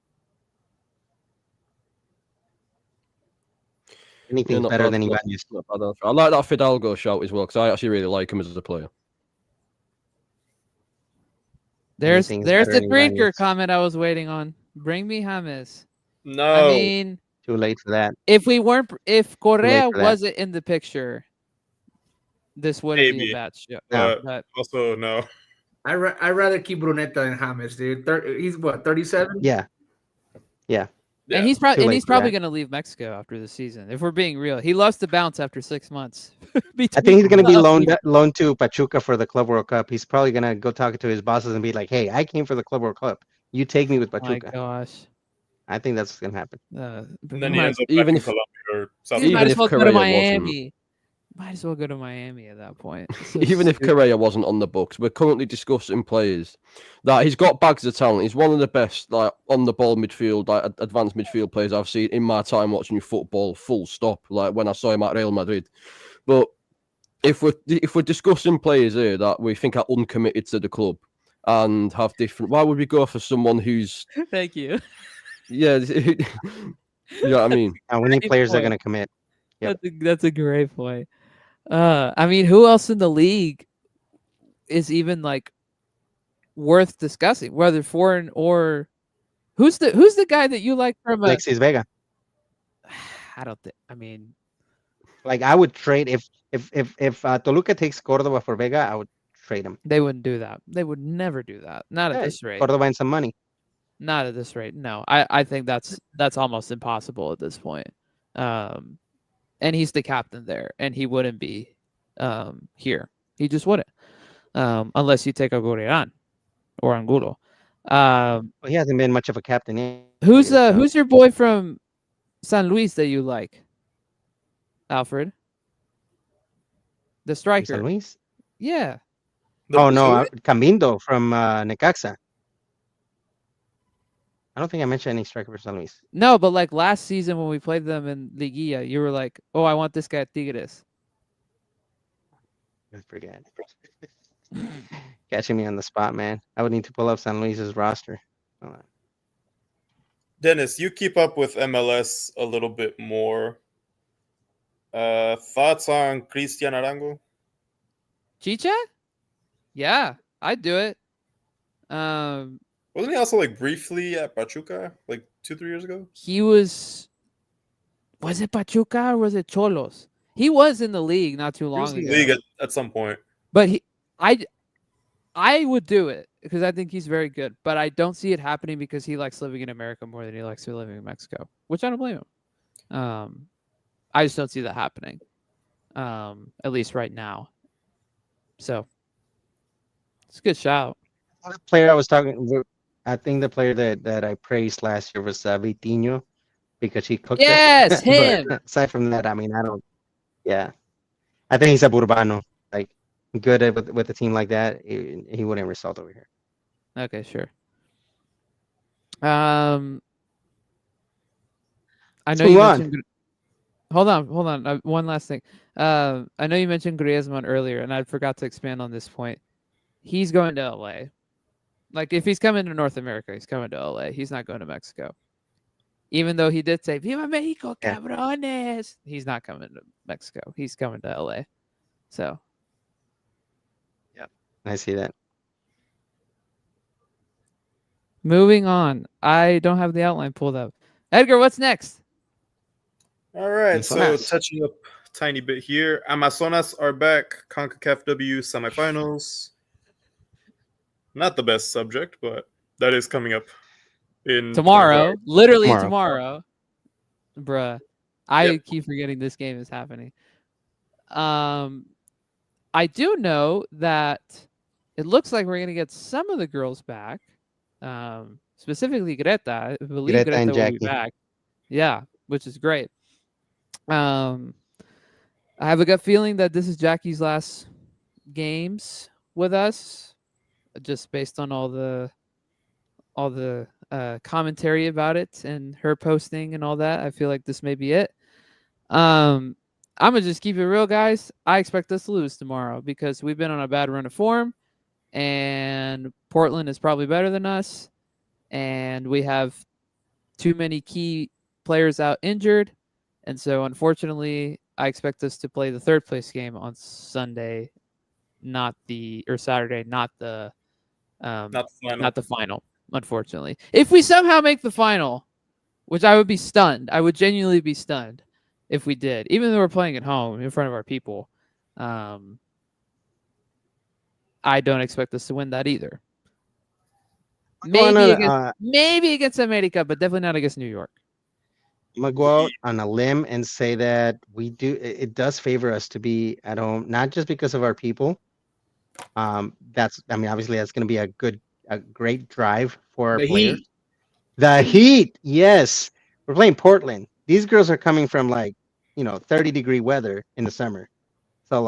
Anything's better than Ibanez.
I like that Fidalgo shout as well because I actually really like him as a player.
There's the drinker comment I was waiting on. Bring me James.
No.
I mean,
too late for that.
If Correa wasn't in the picture, this wouldn't be a bad show.
But also, no.
I'd rather keep Brunetta than James, dude. He's what, 37?
Yeah.
And he's probably going to leave Mexico after the season. If we're being real, he loves to bounce after 6 months.
I think he's going to be loaned to Pachuca for the Club World Cup. He's probably going to go talk to his bosses and be like, "Hey, I came for the Club World Cup. You take me with Pachuca."
My gosh.
I think that's what's going to happen.
And then he ends up back in Colombia or South
Might as well go to
Correa
Miami. Might as well go to Miami at that point.
Even if Correa wasn't on the books, we're currently discussing players that he's got bags of talent. He's one of the best, like on the ball midfield, like advanced midfield players I've seen in my time watching football. Full stop. Like when I saw him at Real Madrid. But if we're discussing players here that we think are uncommitted to the club and have different, why would we go for someone who's?
Thank you.
Yeah, you know what I mean.
We need players that are going to commit.
Yep. That's a great point. I mean, who else in the league is even like worth discussing, whether foreign or who's the guy that you like from
Alexis Vega?
I don't think. I mean,
like I would trade if Toluca takes Cordova for Vega, I would trade him.
They wouldn't do that. They would never do that. Not at this rate.
Cordova and some money.
Not at this rate. No, I think that's almost impossible at this point. And he's the captain there, and he wouldn't be here. He just wouldn't, unless you take a Gurian or Angulo.
Well, he hasn't been much of a captain
Who's
either, so.
who's your boy from San Luis that you like, Alfred? The
San
striker.
Luis?
Yeah.
Oh no, Camindo from Necaxa. I don't think I mentioned any striker for San Luis.
No, but like last season when we played them in Liguilla, you were like, "Oh, I want this guy at Tigres."
I forget. Catching me on the spot, man. I would need to pull up San Luis's roster. Hold on.
Dennis, you keep up with MLS a little bit more. Thoughts on Cristian Arango?
Chicha? Yeah, I'd do it.
Wasn't he also like briefly at Pachuca like 2-3 years ago?
He was it Pachuca or was it Cholos? He was in the league not too
He
long
was in
ago.
the league at some point.
But I would do it because I think he's very good. But I don't see it happening because he likes living in America more than he likes living in Mexico, which I don't blame him. I just don't see that happening, at least right now. So it's a good shout.
The player I was talking, I think the player that I praised last year was Vitinho because he cooked
Yes,
it.
him.
But aside from that, I mean, I don't. Yeah, I think he's a Burbano. Like good with a team like that, he wouldn't result over here.
Okay, sure. I know
Let's
you
move on.
mentioned. Hold on. One last thing. I know you mentioned Griezmann earlier, and I forgot to expand on this point. He's going to LA. Like, if he's coming to North America, he's coming to LA. He's not going to Mexico. Even though he did say, Viva Mexico,
Yeah.
cabrones. He's not coming to Mexico. He's coming to LA. So.
I see that.
Moving on. I don't have the outline pulled up. Edgar, what's next?
All right, so
Amazonas.
touching up a tiny bit here. Amazonas are back. CONCACAF W semifinals. Not the best subject, but that is coming up in
Tomorrow.
24 hours.
Literally tomorrow. Bruh. I
Yep.
keep forgetting this game is happening. I do know that it looks like we're going to get some of the girls back. Specifically Greta. I believe
Greta and
Greta will be
Jackie.
back. Yeah, which is great. I have a gut feeling that this is Jackie's last games with us, just based on all the commentary about it and her posting and all that. I feel like this may be it. I'm gonna just keep it real, guys. I expect us to lose tomorrow because we've been on a bad run of form, and Portland is probably better than us, and we have too many key players out injured, and so unfortunately, I expect us to play the third place game on Sunday, Saturday, not the final. Unfortunately, if we somehow make the final, which I would be stunned, I would genuinely be stunned if we did, even though we're playing at home in front of our people. I don't expect us to win that either. Maybe against America, but definitely not against New York.
I'm gonna go out on a limb and say that it does favor us to be at home, not just because of our people. Obviously that's gonna be a great drive for our players. The heat, yes. We're playing Portland. These girls are coming from 30-degree weather in the summer. So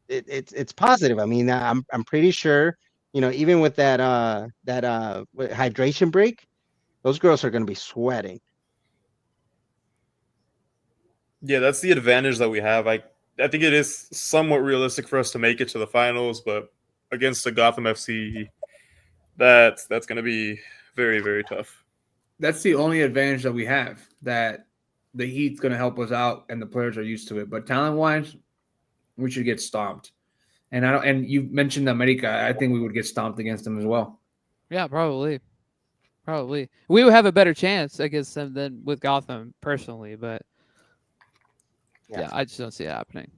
it's positive. I mean, I'm pretty sure, even with that hydration break, those girls are going to be sweating.
Yeah, that's the advantage that we have. I think it is somewhat realistic for us to make it to the finals, but against the Gotham FC, that's going to be very, very tough.
That's the only advantage that we have, that the heat's going to help us out and the players are used to it. But talent-wise, we should get stomped. And you mentioned America. I think we would get stomped against them as well.
Yeah, probably. We would have a better chance against them than with Gotham personally, but yeah, I just don't see it happening.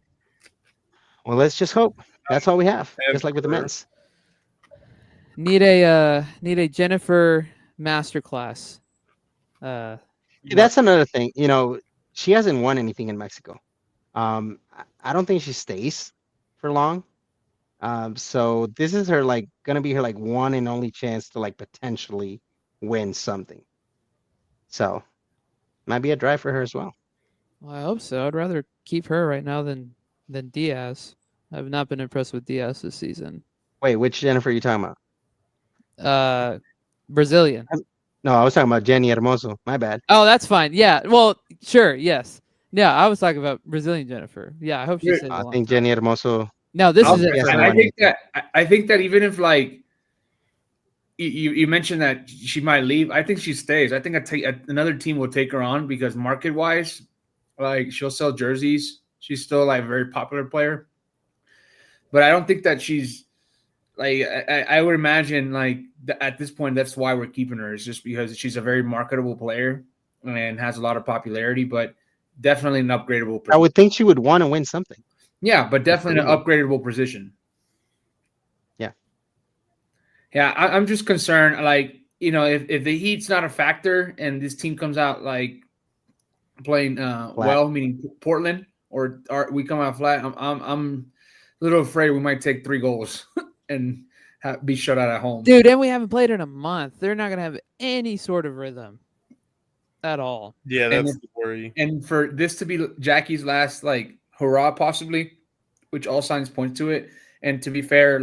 Well, let's just hope. That's all we have. Just like with the men's.
Need a Jennifer masterclass.
That's another thing. She hasn't won anything in Mexico. I don't think she stays for long. So this is her gonna be her one and only chance to potentially win something. So might be a drive for her as well.
Well, I hope so. I'd rather keep her right now than Diaz. I've not been impressed with Diaz this season.
Wait, which Jennifer are you talking about?
Brazilian.
No, I was talking about Jenny Hermoso. My bad.
Oh, that's fine. Yeah. Well, sure. Yes. Yeah, I was talking about Brazilian Jennifer. Yeah, I hope she
Yeah,
stays a
I
long
think
time.
Jenny Hermoso.
No, this is
She
it.
hasn't
And I
won
think
anything.
that I think that even if you mentioned that she might leave, I think she stays. I think another team will take her on because market wise, she'll sell jerseys. She's still a very popular player, but I don't think that she's I would imagine at this point that's why we're keeping her, is just because she's a very marketable player and has a lot of popularity, but definitely an upgradable
I
position.
would think she would want to win something.
Yeah, but definitely
Absolutely.
an upgradable position.
Yeah.
Yeah, I'm just concerned, if the heat's not a factor and this team comes out playing
Flat.
well, meaning Portland, or we come out flat, I'm a little afraid we might take 3 goals and be shut out at home.
Dude, and we haven't played in a month. They're not gonna have any sort of rhythm at all.
Yeah, that's the worry.
And for this to be Jackie's last hurrah, possibly, which all signs point to it. And to be fair,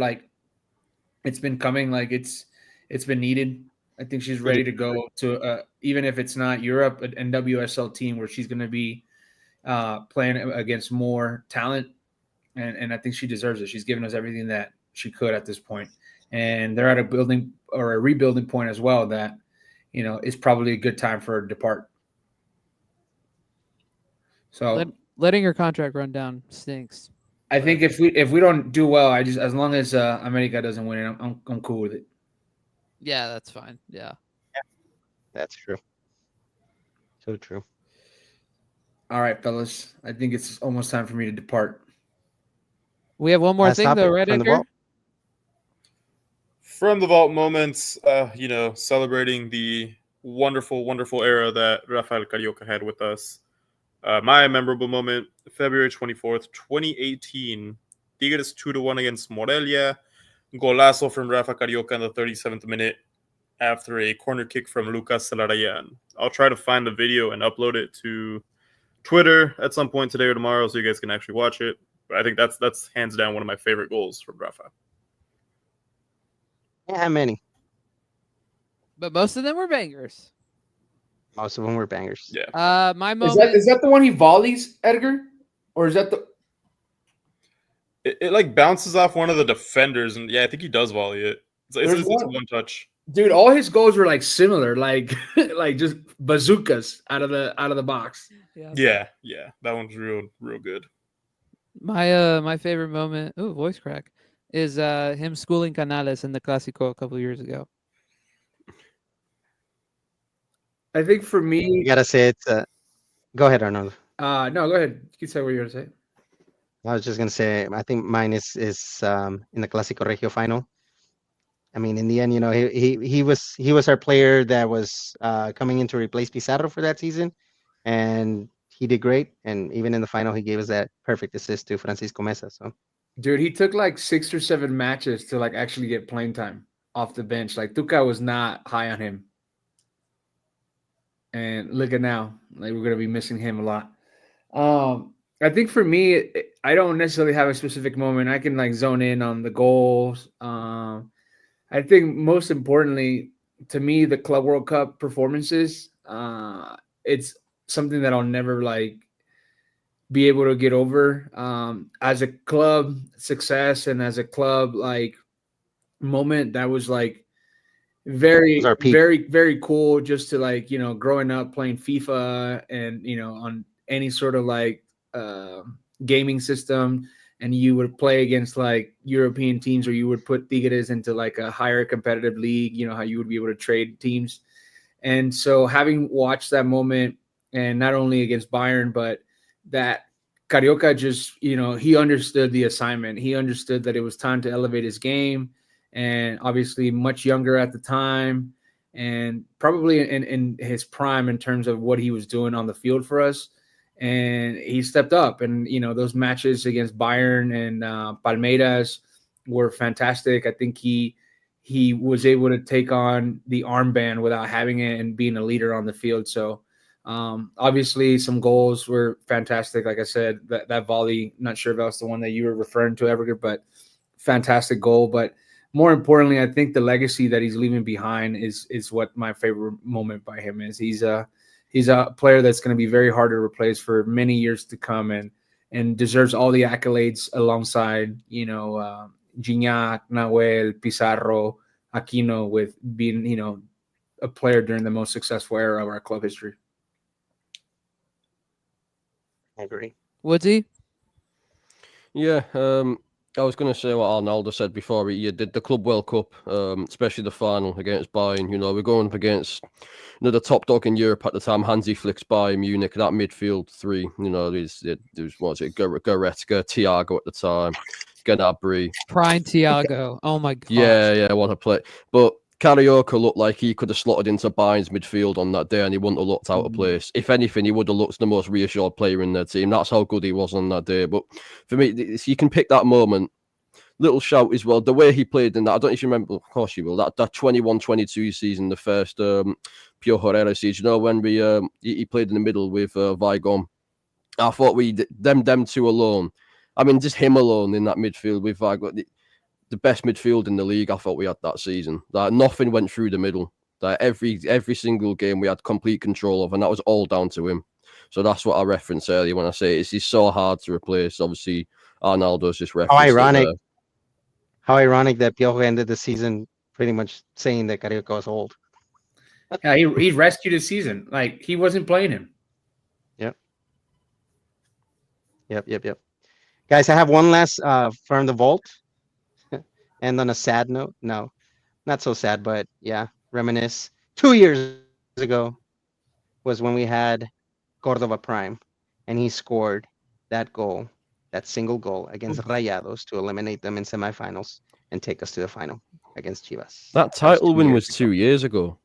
it's been coming, it's been needed. I think she's ready to go to even if it's not Europe, an NWSL team where she's going to be playing against more talent, and I think she deserves it. She's given us everything that she could at this point, and they're at a building or a rebuilding point as well that it's probably a good time for her to depart. So
letting her contract run down stinks.
I think if we don't do well, as long as America doesn't win it, I'm cool with it.
Yeah, that's fine. Yeah.
That's true. So true.
All right, fellas. I think it's almost time for me to depart.
We have one more thing though, right, Edgar?
From the vault moments, celebrating the wonderful, wonderful era that Rafael Carioca had with us. My memorable moment, February 24th, 2018. Tigres 2-1 against Morelia. Golazo from Rafa Carioca in the 37th minute after a corner kick from Lucas Celarayan. I'll try to find the video and upload it to Twitter at some point today or tomorrow so you guys can actually watch it. But I think that's hands down one of my favorite goals from Rafa.
Yeah, many.
But most of them were bangers.
Most of them were bangers.
Yeah.
My moment
is that the one he volleys, Edgar? Or is that the
It bounces off one of the defenders, and yeah, I think he does volley it. It's a one touch.
Dude, all his goals were similar, like just bazookas out of the box.
Yeah, that one's real good.
My favorite moment, voice crack, is him schooling Canales in the Clásico a couple of years ago.
I think for me,
you gotta say it's. Go ahead, Arnold.
No, go ahead. You can say what you're gonna say.
I was just gonna say, I think mine is in the Clásico Regio final. I mean, in the end, he was our player that was coming in to replace Pizarro for that season, and he did great. And even in the final, he gave us that perfect assist to Francisco Mesa. So,
dude, he took 6 or 7 matches to actually get playing time off the bench. Tuca was not high on him, and look at now, we're gonna be missing him a lot. I think for me, I don't necessarily have a specific moment. I can zone in on the goals. I think most importantly to me, the Club World Cup performances, it's something that I'll never be able to get over. As a club success and as a club moment, that was very, very, very cool just to growing up playing FIFA and, on any sort of gaming system, and you would play against European teams, or you would put Tigres into a higher competitive league, how you would be able to trade teams. And so having watched that moment, and not only against Bayern, but that Carioca just, he understood the assignment. He understood that it was time to elevate his game. and obviously much younger at the time, and probably in his prime in terms of what he was doing on the field for us. And he stepped up, and those matches against Bayern and Palmeiras were fantastic. I think he was able to take on the armband without having it and being a leader on the field. So obviously some goals were fantastic. Like I said, that volley, not sure if that was the one that you were referring to, Everger, but fantastic goal. But more importantly, I think the legacy that he's leaving behind is what my favorite moment by him is. He's a player that's going to be very hard to replace for many years to come, and deserves all the accolades alongside, Gignac, Nahuel, Pizarro, Aquino, with being, a player during the most successful era of our club history.
I agree.
Woodsy?
Yeah, I was going to say what Arnaldo said before. He did the Club World Cup, especially the final against Bayern. We're going up against the top dog in Europe at the time, Hansi Flick's Bayern Munich. That midfield three, there's what was it, Goretzka, Thiago at the time, Gnabry.
Prime Thiago. Oh my god.
Yeah, what a play. But Carioca looked like he could have slotted into Bayern's midfield on that day, and he wouldn't have looked out of place. If anything, he would have looked the most reassured player in their team. That's how good he was on that day. But for me, you can pick that moment. Little shout as well. The way he played in that, I don't know if you remember, of course you will, that 21-22 season, the first Pio Herrera season, when he played in the middle with Weigl. I thought them two alone, I mean, just him alone in that midfield with Weigl, the best midfield in the league I thought we had that season. That nothing went through the middle. That every single game we had complete control of, and that was all down to him. So that's what I referenced earlier when I say he's so hard to replace. Obviously, Arnaldo's just referenced
How ironic that Piojo ended the season pretty much saying that Carioca was old.
Yeah, he rescued his season. Like, he wasn't playing him.
Yep. Guys, I have one last from the vault. And on a sad note, no, not so sad, but yeah, reminisce. 2 years ago was when we had Cordova Prime, and he scored that goal, that single goal against Rayados to eliminate them in semifinals and take us to the final against Chivas.
That title win was 2 years ago.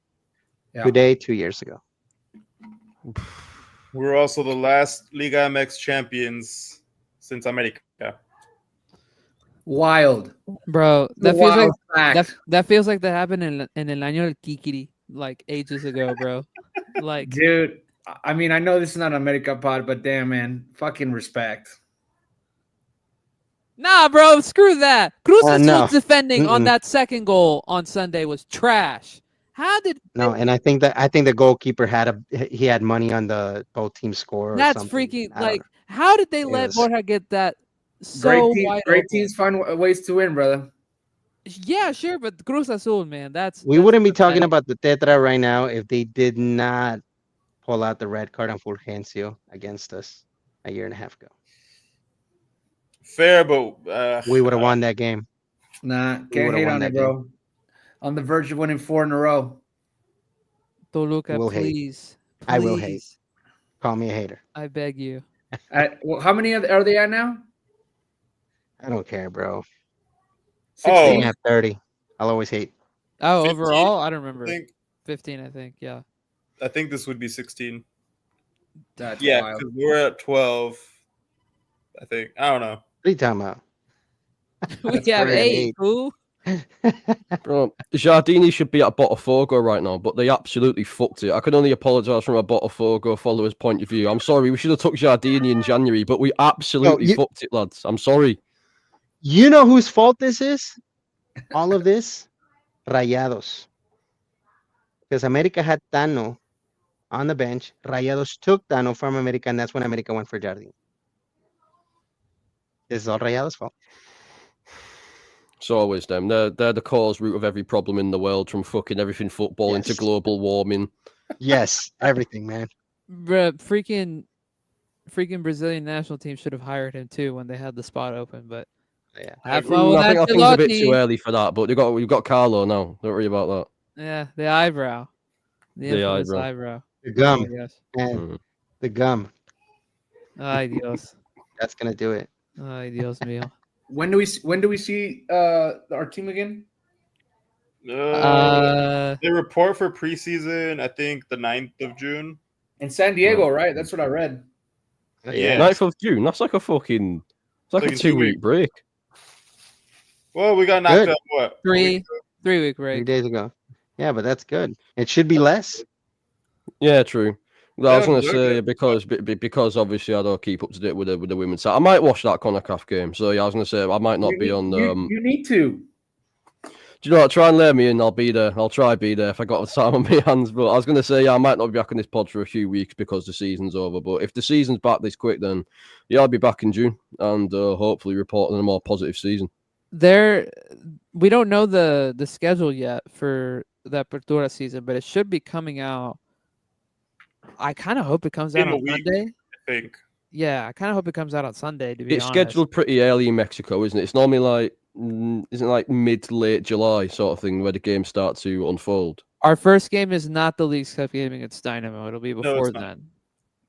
Yeah.
Today, 2 years ago.
We're also the last Liga MX champions since America.
Wild,
Bro, that feels like
fact.
that feels like that happened in el año del Kikiri, like ages ago, bro. Like,
Dude, I mean, I know this is not America pod, but damn, man, fucking respect.
nah, bro, screw that. Cruz
No.
defending on that second goal on Sunday was trash. How did
and I think the goalkeeper had money on the both teams score. Or
that's
something.
freaking like? How did they let Borja get that so wide
Great
open?
teams find ways to win, brother.
Yeah, sure, but Cruz Azul, man,
We wouldn't be talking about the Tetra right now if they did not pull out the red card on Fulgencio against us a year and a half ago.
Fair, but
We would have won that game.
Nah, can't hate on it, bro. On the verge of winning 4 in a row.
Toluca, please.
I will hate. Call me a hater.
I beg you.
How many are they at now?
I don't care, bro.
16?
At 30. I'll always hate.
Oh,
15,
overall, I don't remember.
I think,
15, I think. Yeah.
I think this would be 16.
That's
Yeah,
wild.
because we're at 12. I think. I don't know.
What are you talking about?
We have 8. Who?
Bro, Giardini should be at Botafogo right now, but they absolutely fucked it. I can only apologise from a Botafogo follower's point of view. I'm sorry, we should have took Giardini in January, but we absolutely fucked it, lads. I'm sorry.
You know whose fault this is? All of this? Rayados. Because America had Tano on the bench. Rayados took Tano from America, and that's when America went for Jardine. This is all Rayados' fault.
It's always them. They're the cause root of every problem in the world, from fucking everything football into global warming.
Yes, everything, man.
Bruh, freaking Brazilian national team should have hired him too when they had the spot open, but
yeah.
Have fun with
I
that,
think it's a bit too early for that, but we've got Carlo now. Don't worry about that.
Yeah, the eyebrow. The infamous eyebrow.
The gum.
Oh my gosh.
Man, the gum.
Ay, Dios.
That's gonna do it.
Ay, Dios mío.
When do we see our team again?
They report for preseason, I think, the 9th of June.
In San Diego, right? That's what I read.
Yeah.
9th of June. That's like a fucking. It's like
Like
a
in 2
2-week
weeks.
break.
Well, we got knocked
Good.
out, what?
3-week
3
break.
days ago. Yeah, but that's good. It should be less.
Yeah, true. Well, I was
Yeah,
going to
they're
say
good.
because obviously I don't keep up to date with the women's side. I might watch that CONCACAF game. So yeah, I was going to say I might not be on.
You need to.
Do you know what? Try and lay me in. I'll be there. I'll try be there if I got the time on my hands. But I was going to say, yeah, I might not be back on this pod for a few weeks because the season's over. But if the season's back this quick, then yeah, I'll be back in June and hopefully reporting a more positive season.
We don't know the schedule yet for the Apertura season, but it should be coming out. I kind of hope it comes out
In a
on
week,
Sunday.
I think.
Yeah, I kind of hope it comes out on Sunday. To be
It's
honest,
scheduled pretty early in Mexico, isn't it? It's normally like, isn't it like mid to late July sort of thing where the games start to unfold?
Our first game is not the League's Cup game against Dynamo. It'll be before
not.
then.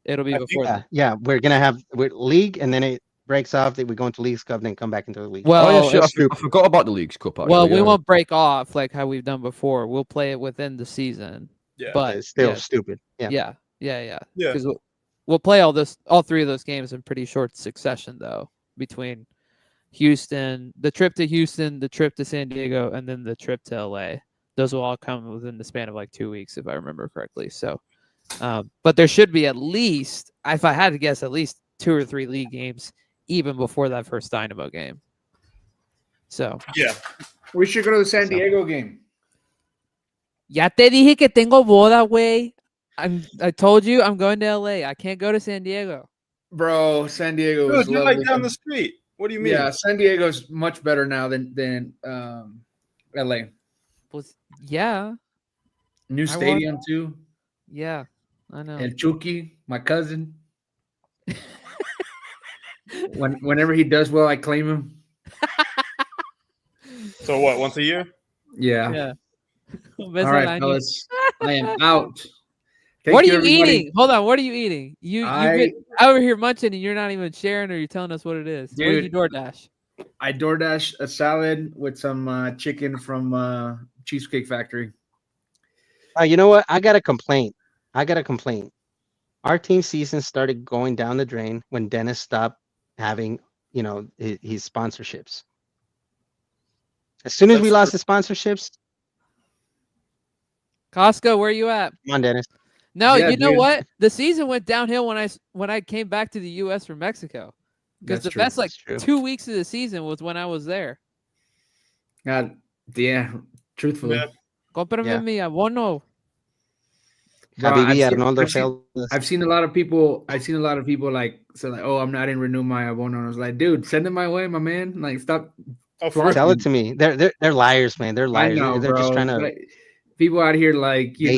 It'll be
I
before
Yeah,
then.
yeah. We're gonna have league, and then it breaks off. That we go into League's Cup, then come back into the league.
Well,
Oh yeah, shit,
That's
I forgot about the League's Cup. Actually,
well, we
yeah.
won't break off like how we've done before. We'll play it within the season.
Yeah.
But
It's still
yeah,
stupid. Yeah.
yeah.
Yeah.
Because we'll play all three of those games in pretty short succession, though, between Houston, the trip to Houston, the trip to San Diego, and then the trip to LA. Those will all come within the span of like 2 weeks, if I remember correctly. So, but there should be at least, if I had to guess, at least 2 or 3 league games even before that first Dynamo game. So,
Yeah.
We should go to the San Diego game.
ya te dije que tengo boda, güey. I told you I'm going to LA. I can't go to San Diego.
Bro, San Diego is
Dude, you're
lovely.
like down the street. What do you mean?
Yeah, San Diego's much better now than LA.
Pues, yeah,
New
I
stadium too.
yeah, I know.
And Chucky, my cousin. Whenever he does well, I claim him.
So what? Once a year?
Yeah.
Yeah.
All right, fellas. I am out. Thank
What are you
everybody.
eating? Hold on. What are you eating? You get over here munching and you're not even sharing or you're telling us what it is. What did you DoorDash?
I DoorDash a salad with some chicken from Cheesecake Factory.
You know what? I got a complaint. Our team season started going down the drain when Dennis stopped having, his sponsorships. As soon as we lost the sponsorships,
Costco, where you at?
come on, Dennis.
No,
Yeah,
you know
dude.
what? The season went downhill when I came back to the U.S. from Mexico. Because the
That's true.
best
That's true.
2 weeks of the season was when I was there.
God, yeah. Truthfully,
Yeah.
Cómprame
Yeah.
mi abono.
Bro,
Habibi
I've seen-
Arnoldo
I've seen-
failed us.
I've seen a lot of people. Like say like, oh, I didn't renew my abono. I was like, dude, send it my way, my man. Like, stop.
Oh, for real?
Tell it to me. They're liars, man. They're
I
liars.
know,
They're
bro.
just trying to.
Like, people out here, like
They-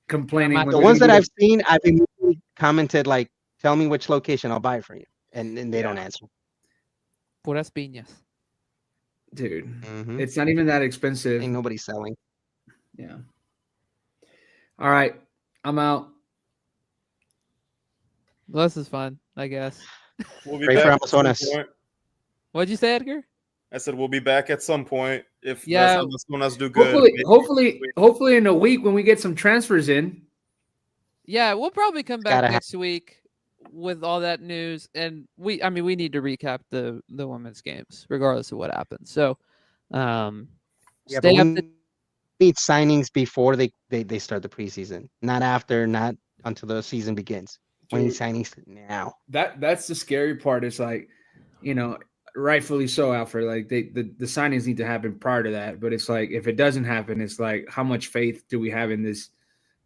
complaining.
The
when
The
they
ones
do
that
it.
I've seen, I've immediately commented like, "Tell me which location, I'll buy it for you," and they don't answer.
Puras piñas.
Dude,
Mhm.
it's not even that expensive.
Ain't nobody selling.
Yeah. All right, I'm out.
Well, this is fun, I guess.
We'll be
Pray for
back at some
Amazonas.
point.
What'd you say, Edgar?
I said we'll be back at some point if
Yeah.
Amazonas do good.
Hopefully, in a week when we get some transfers in.
Yeah, we'll probably come back
gotta ha-
next week with all that news, and we need to recap the women's games regardless of what happens. So,
Yeah,
stay
but
up
we
to
need signings before they start the preseason, not after, not until the season begins. We need
Dude.
signings now.
That's the scary part. It's like, rightfully so, Alfred. Like the signings need to happen prior to that. But it's like if it doesn't happen, it's like how much faith do we have in this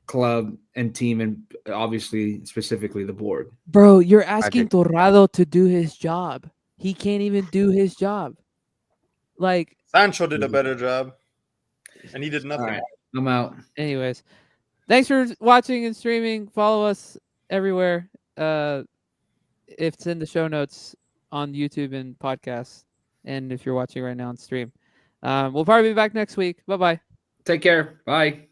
club and team, and obviously specifically the board.
Bro, you're asking Torrado to do his job. He can't even do his job. Like,
Sancho did a better job, and he did nothing.
All right, I'm out.
anyways, thanks for watching and streaming. Follow us everywhere. If it's in the show notes on YouTube and podcasts, and if you're watching right now on stream. We'll probably be back next week. Bye-bye.
Take care. Bye.